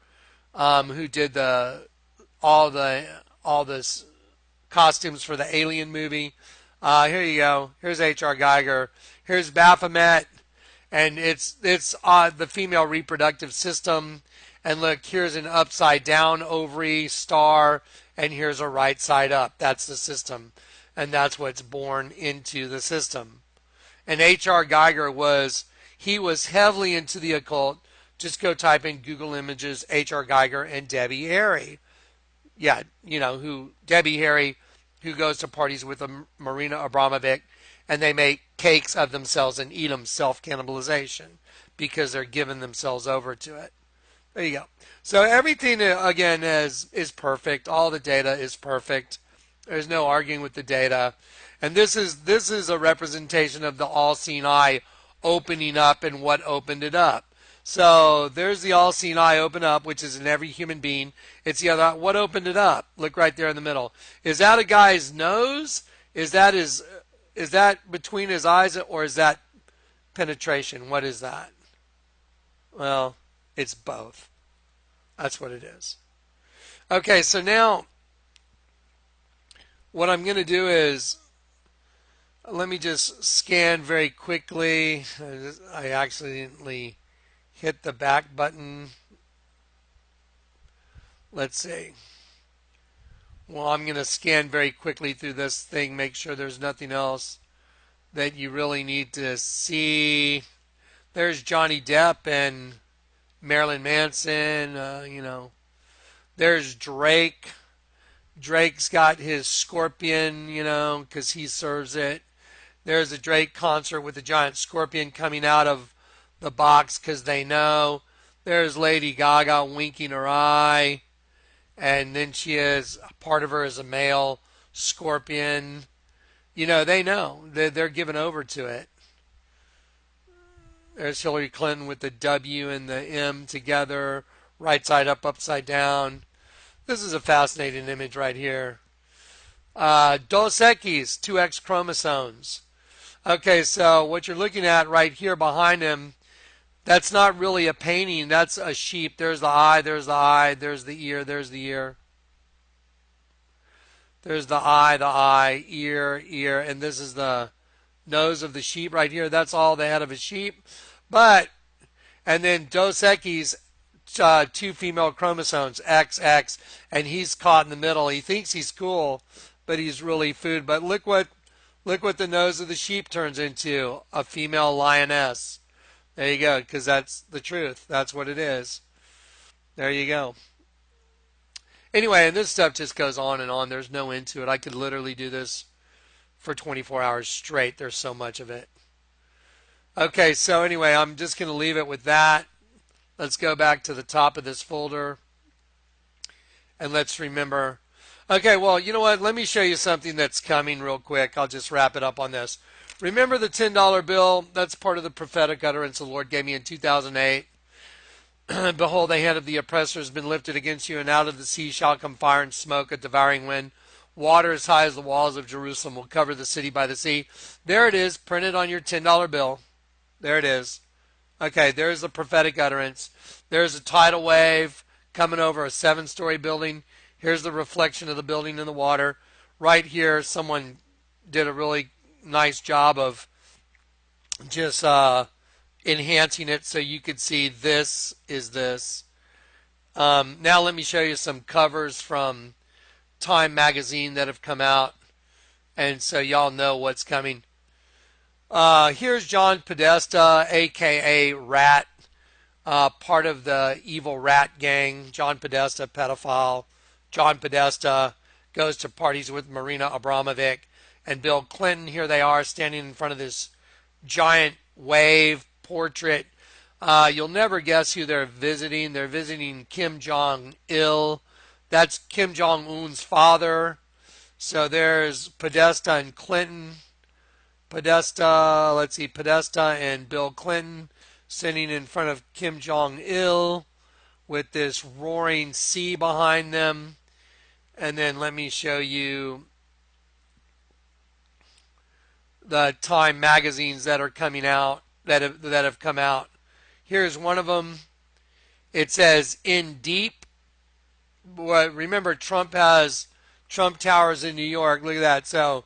who did all this costumes for the Alien movie. Here you go. Here's H.R. Geiger. Here's Baphomet, and it's the female reproductive system. And look, here's an upside down ovary star, and here's a right side up. That's the system, and that's what's born into the system. And H.R. Geiger was heavily into the occult. Just go type in Google Images H.R. Geiger and Debbie Harry. Yeah, you know Debbie Harry, who goes to parties with Marina Abramovic, and they make cakes of themselves and eat them, self-cannibalization, because they're giving themselves over to it. There you go. So everything again is perfect. All the data is perfect. There's no arguing with the data. And this is a representation of the all-seeing eye opening up and what opened it up. So there's the all-seeing eye open up, which is in every human being. It's the other. What opened it up? Look right there in the middle. Is that a guy's nose? Is that his? Is that between his eyes, or is that penetration? What is that? Well, it's both. That's what it is. Okay, so now what I'm going to do is let me just scan very quickly. I accidentally hit the back button. Let's see. Well, I'm going to scan very quickly through this thing, make sure there's nothing else that you really need to see. There's Johnny Depp and Marilyn Manson, There's Drake. Drake's got his scorpion, because he serves it. There's a Drake concert with a giant scorpion coming out of the box because they know. There's Lady Gaga winking her eye. And then she is, part of her is a male scorpion. They know. They're given over to it. There's Hillary Clinton with the W and the M together, right side up, upside down. This is a fascinating image right here. Dos Equis, 2X chromosomes. Okay, so what you're looking at right here behind him, that's not really a painting. That's a sheep. There's the eye, there's the eye, there's the ear, there's the ear. There's the eye, ear, and this is the nose of the sheep right here. That's all the head of a sheep. And then Dos Equis, 2 female chromosomes, XX, and he's caught in the middle. He thinks he's cool, but he's really food. But look what the nose of the sheep turns into, a female lioness. There you go, because that's the truth. That's what it is. There you go. Anyway, and this stuff just goes on and on. There's no end to it. I could literally do this for 24 hours straight. There's so much of it. Okay, so anyway, I'm just going to leave it with that. Let's go back to the top of this folder. And let's remember. Okay, well, you know what? Let me show you something that's coming real quick. I'll just wrap it up on this. Remember the $10 bill? That's part of the prophetic utterance the Lord gave me in 2008. Behold, the hand of the oppressor has been lifted against you, and out of the sea shall come fire and smoke, a devouring wind. Water as high as the walls of Jerusalem will cover the city by the sea. There it is, printed on your $10 bill. There it is. Okay, there's the prophetic utterance. There's a tidal wave coming over a 7-story building. Here's the reflection of the building in the water. Right here, someone did a really nice job of just enhancing it so you could see this is this. Now let me show you some covers from Time magazine that have come out, and so y'all know what's coming. Here's John Podesta, a.k.a. Rat, part of the evil rat gang. John Podesta, pedophile. John Podesta goes to parties with Marina Abramovic and Bill Clinton. Here they are standing in front of this giant wave portrait. You'll never guess who they're visiting. They're visiting Kim Jong-il. That's Kim Jong-un's father. So there's Podesta and Clinton. Podesta and Bill Clinton sitting in front of Kim Jong-il with this roaring sea behind them. And then let me show you the Time magazines that are coming out, that have come out. Here's one of them. It says, in deep. Remember, Trump has Trump Towers in New York. Look at that. So,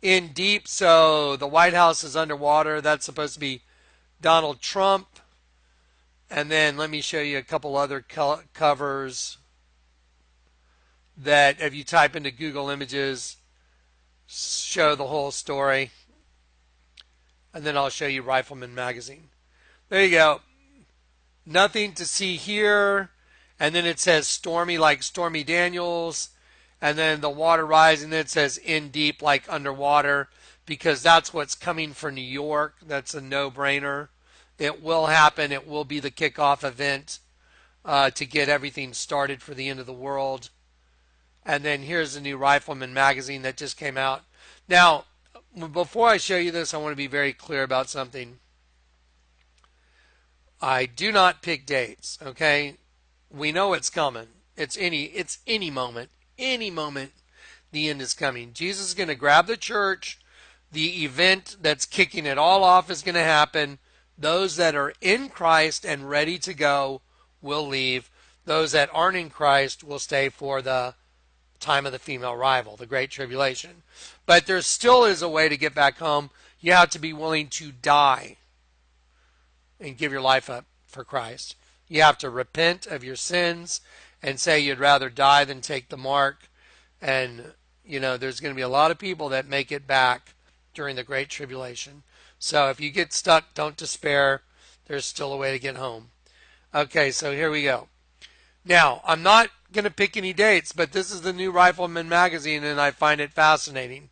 in deep, so the White House is underwater. That's supposed to be Donald Trump. And then let me show you a couple other covers that, if you type into Google Images, show the whole story. And then I'll show you Rifleman Magazine. There you go. Nothing to see here. And then it says stormy like Stormy Daniels. And then the water rising. Then it says in deep like underwater. Because that's what's coming for New York. That's a no-brainer. It will happen. It will be the kickoff event to get everything started for the end of the world. And then here's the new Rifleman magazine that just came out. Now, before I show you this, I want to be very clear about something. I do not pick dates, okay? We know it's coming. It's any moment. Any moment the end is coming. Jesus is going to grab the church. The event that's kicking it all off is going to happen. Those that are in Christ and ready to go will leave. Those that aren't in Christ will stay for the time of the female arrival, the Great Tribulation. But there still is a way to get back home. You have to be willing to die and give your life up for Christ. You have to repent of your sins and say you'd rather die than take the mark. And, there's going to be a lot of people that make it back during the Great Tribulation. So if you get stuck, don't despair. There's still a way to get home. Okay, so here we go. Now, I'm not going to pick any dates, but this is the new Rifleman magazine, and I find it fascinating.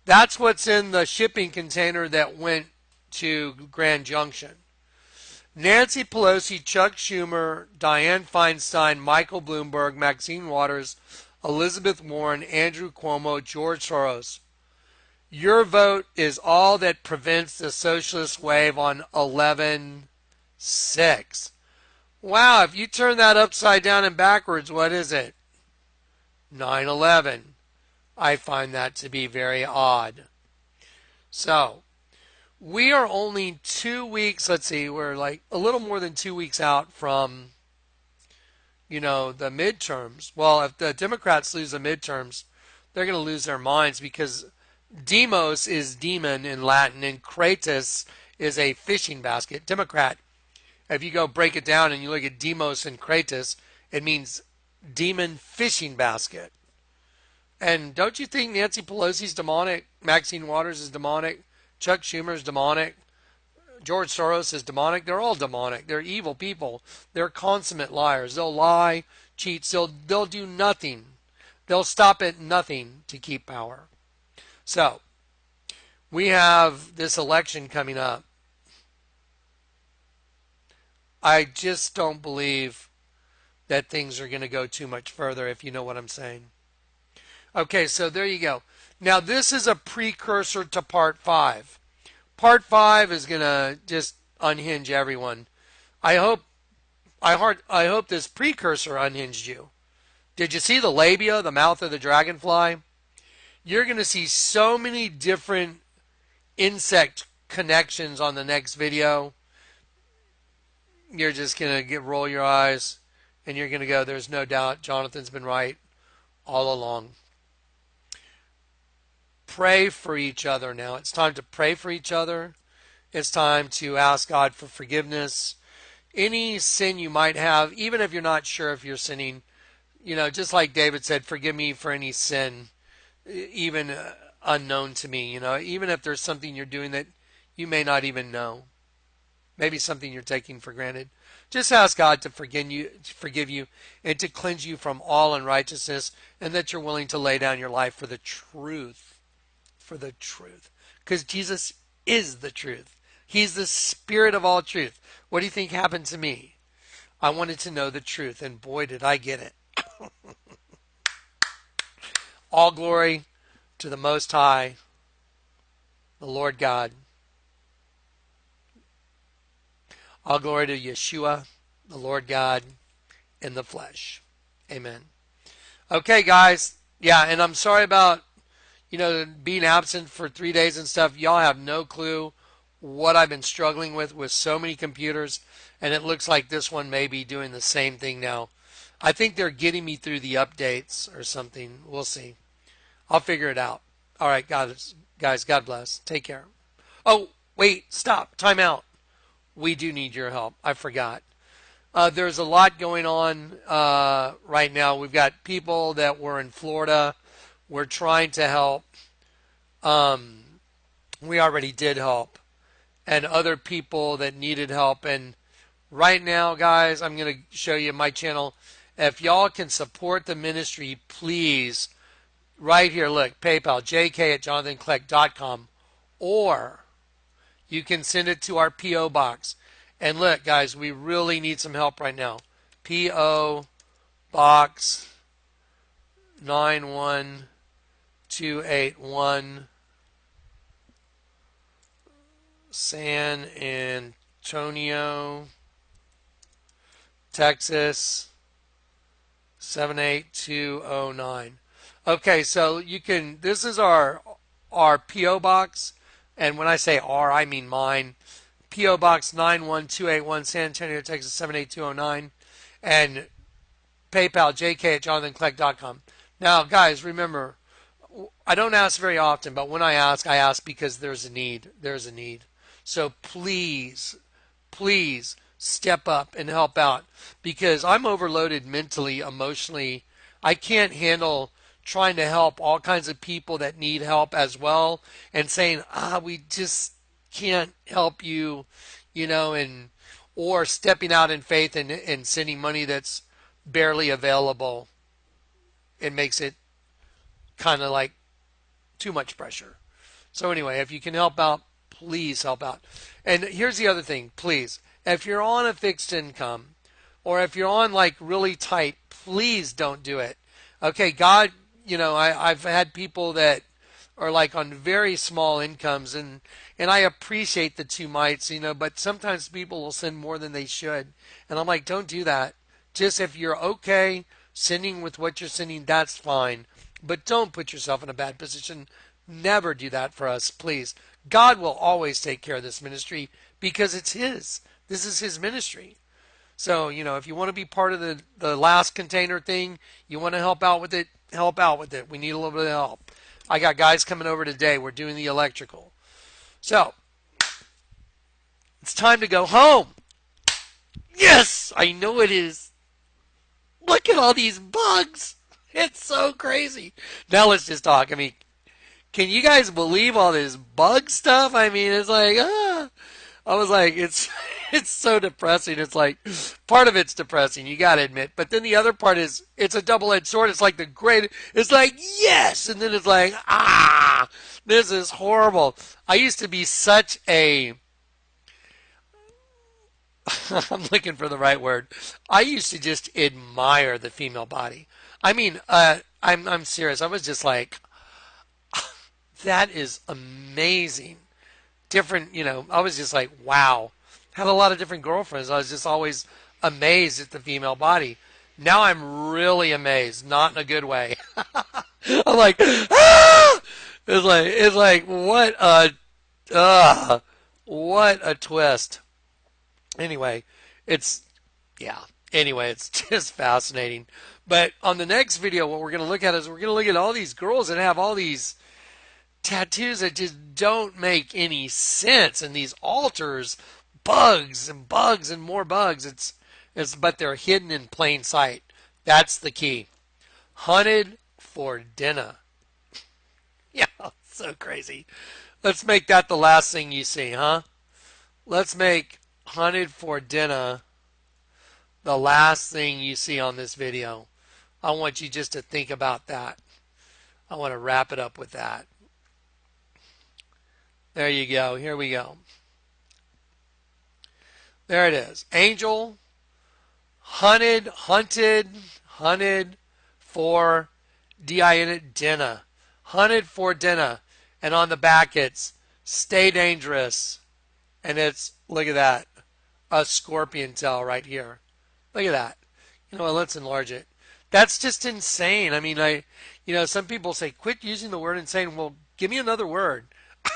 That's what's in the shipping container that went to Grand Junction. Nancy Pelosi, Chuck Schumer, Dianne Feinstein, Michael Bloomberg, Maxine Waters, Elizabeth Warren, Andrew Cuomo, George Soros. Your vote is all that prevents the socialist wave on 11/6. Wow, if you turn that upside down and backwards, what is it? 9/11. I find that to be very odd. So, we are only 2 weeks, we're like a little more than 2 weeks out from, the midterms. Well, if the Democrats lose the midterms, they're going to lose their minds because demos is demon in Latin and kratos is a fishing basket. Democrat, if you go break it down and you look at demos and kratos, it means demon fishing basket. And don't you think Nancy Pelosi's demonic? Maxine Waters is demonic. Chuck Schumer is demonic. George Soros is demonic. They're all demonic. They're evil people. They're consummate liars. They'll lie, cheat. They'll do nothing. They'll stop at nothing to keep power. So, we have this election coming up. I just don't believe that things are going to go too much further, if you know what I'm saying. Okay, so there you go. Now, this is a precursor to Part 5. Part 5 is going to just unhinge everyone. I hope this precursor unhinged you. Did you see the labia, the mouth of the dragonfly? You're going to see so many different insect connections on the next video. You're just going to roll your eyes and you're going to go, there's no doubt Jonathan's been right all along. Pray for each other now. It's time to pray for each other. It's time to ask God for forgiveness. Any sin you might have, even if you're not sure if you're sinning, just like David said, forgive me for any sin, even unknown to me, even if there's something you're doing that you may not even know. Maybe something you're taking for granted. Just ask God to forgive you and to cleanse you from all unrighteousness, and that you're willing to lay down your life for the truth. For the truth. Because Jesus is the truth. He's the spirit of all truth. What do you think happened to me? I wanted to know the truth, and boy, did I get it. All glory to the Most High, the Lord God. All glory to Yeshua, the Lord God, in the flesh. Amen. Okay, guys. Yeah, and I'm sorry about, being absent for 3 days and stuff. Y'all have no clue what I've been struggling with so many computers, and it looks like this one may be doing the same thing now. I think they're getting me through the updates or something. We'll see. I'll figure it out. All right, guys, God bless. Take care. Oh, wait, stop. Time out. We do need your help. I forgot. There's a lot going on right now. We've got people that were in Florida. We're trying to help. We already did help. And other people that needed help. And right now, guys, I'm going to show you my channel. If y'all can support the ministry, please, right here, look, PayPal, jk@jonathankleck.com. Or you can send it to our P.O. box. And look, guys, we really need some help right now. P.O. Box 91281, San Antonio, Texas 78209. Okay, so you can, this is our P.O. box, and when I say our, I mean mine. P.O. Box 91281, San Antonio, Texas 78209, and PayPal, jk@jonathankleck.com. Now, guys, remember, I don't ask very often, but when I ask because there's a need. There's a need. So please, please step up and help out, because I'm overloaded mentally, emotionally. I can't handle trying to help all kinds of people that need help as well, and saying, we just can't help you, and or stepping out in faith and sending money that's barely available. It makes it kind of like too much pressure. So anyway, if you can help out, please help out. And here's the other thing, please. If you're on a fixed income, or if you're on like really tight, please don't do it. Okay, God, I've had people that are like on very small incomes, and I appreciate the two mites, but sometimes people will send more than they should. And I'm like, don't do that. Just if you're okay sending with what you're sending, that's fine. But don't put yourself in a bad position. Never do that for us, please. God will always take care of this ministry because it's His. This is His ministry. So, if you want to be part of the last container thing, you want to help out with it, help out with it. We need a little bit of help. I got guys coming over today. We're doing the electrical. So, it's time to go home. Yes, I know it is. Look at all these bugs. It's so crazy. Now let's just talk. I mean, can you guys believe all this bug stuff? I mean, it's like, I was like, it's so depressing. It's like, part of it's depressing, you got to admit. But then the other part is, it's a double-edged sword. It's like the great, it's like, yes. And then it's like, this is horrible. I used to be such a, I'm looking for the right word. I used to just admire the female body. I mean, I'm serious. I was just like, that is amazing. Different, I was just like, wow. Had a lot of different girlfriends. I was just always amazed at the female body. Now I'm really amazed, not in a good way. I'm like, It's like, what a twist. Anyway, it's just fascinating. But on the next video, what we're going to look at is we're going to look at all these girls that have all these tattoos that just don't make any sense, and these altars, bugs and more bugs. But they're hidden in plain sight. That's the key. Hunted for dinner. Yeah, so crazy. Let's make that the last thing you see, huh? Let's make hunted for dinner the last thing you see on this video. I want you just to think about that. I want to wrap it up with that. There you go. Here we go. There it is. Angel, hunted for dinner. Hunted for dinner. And on the back it's stay dangerous. And it's, look at that, a scorpion tail right here. Look at that. Let's enlarge it. That's just insane. I mean, some people say, quit using the word insane. Well, give me another word.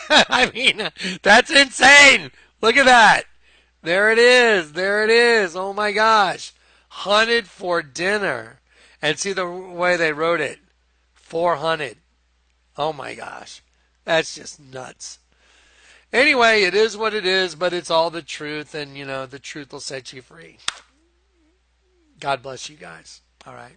I mean, that's insane. Look at that. There it is. There it is. Oh my gosh. Hunted for dinner. And see the way they wrote it. 400. Oh my gosh. That's just nuts. Anyway, it is what it is, but it's all the truth, and the truth will set you free. God bless you guys. All right.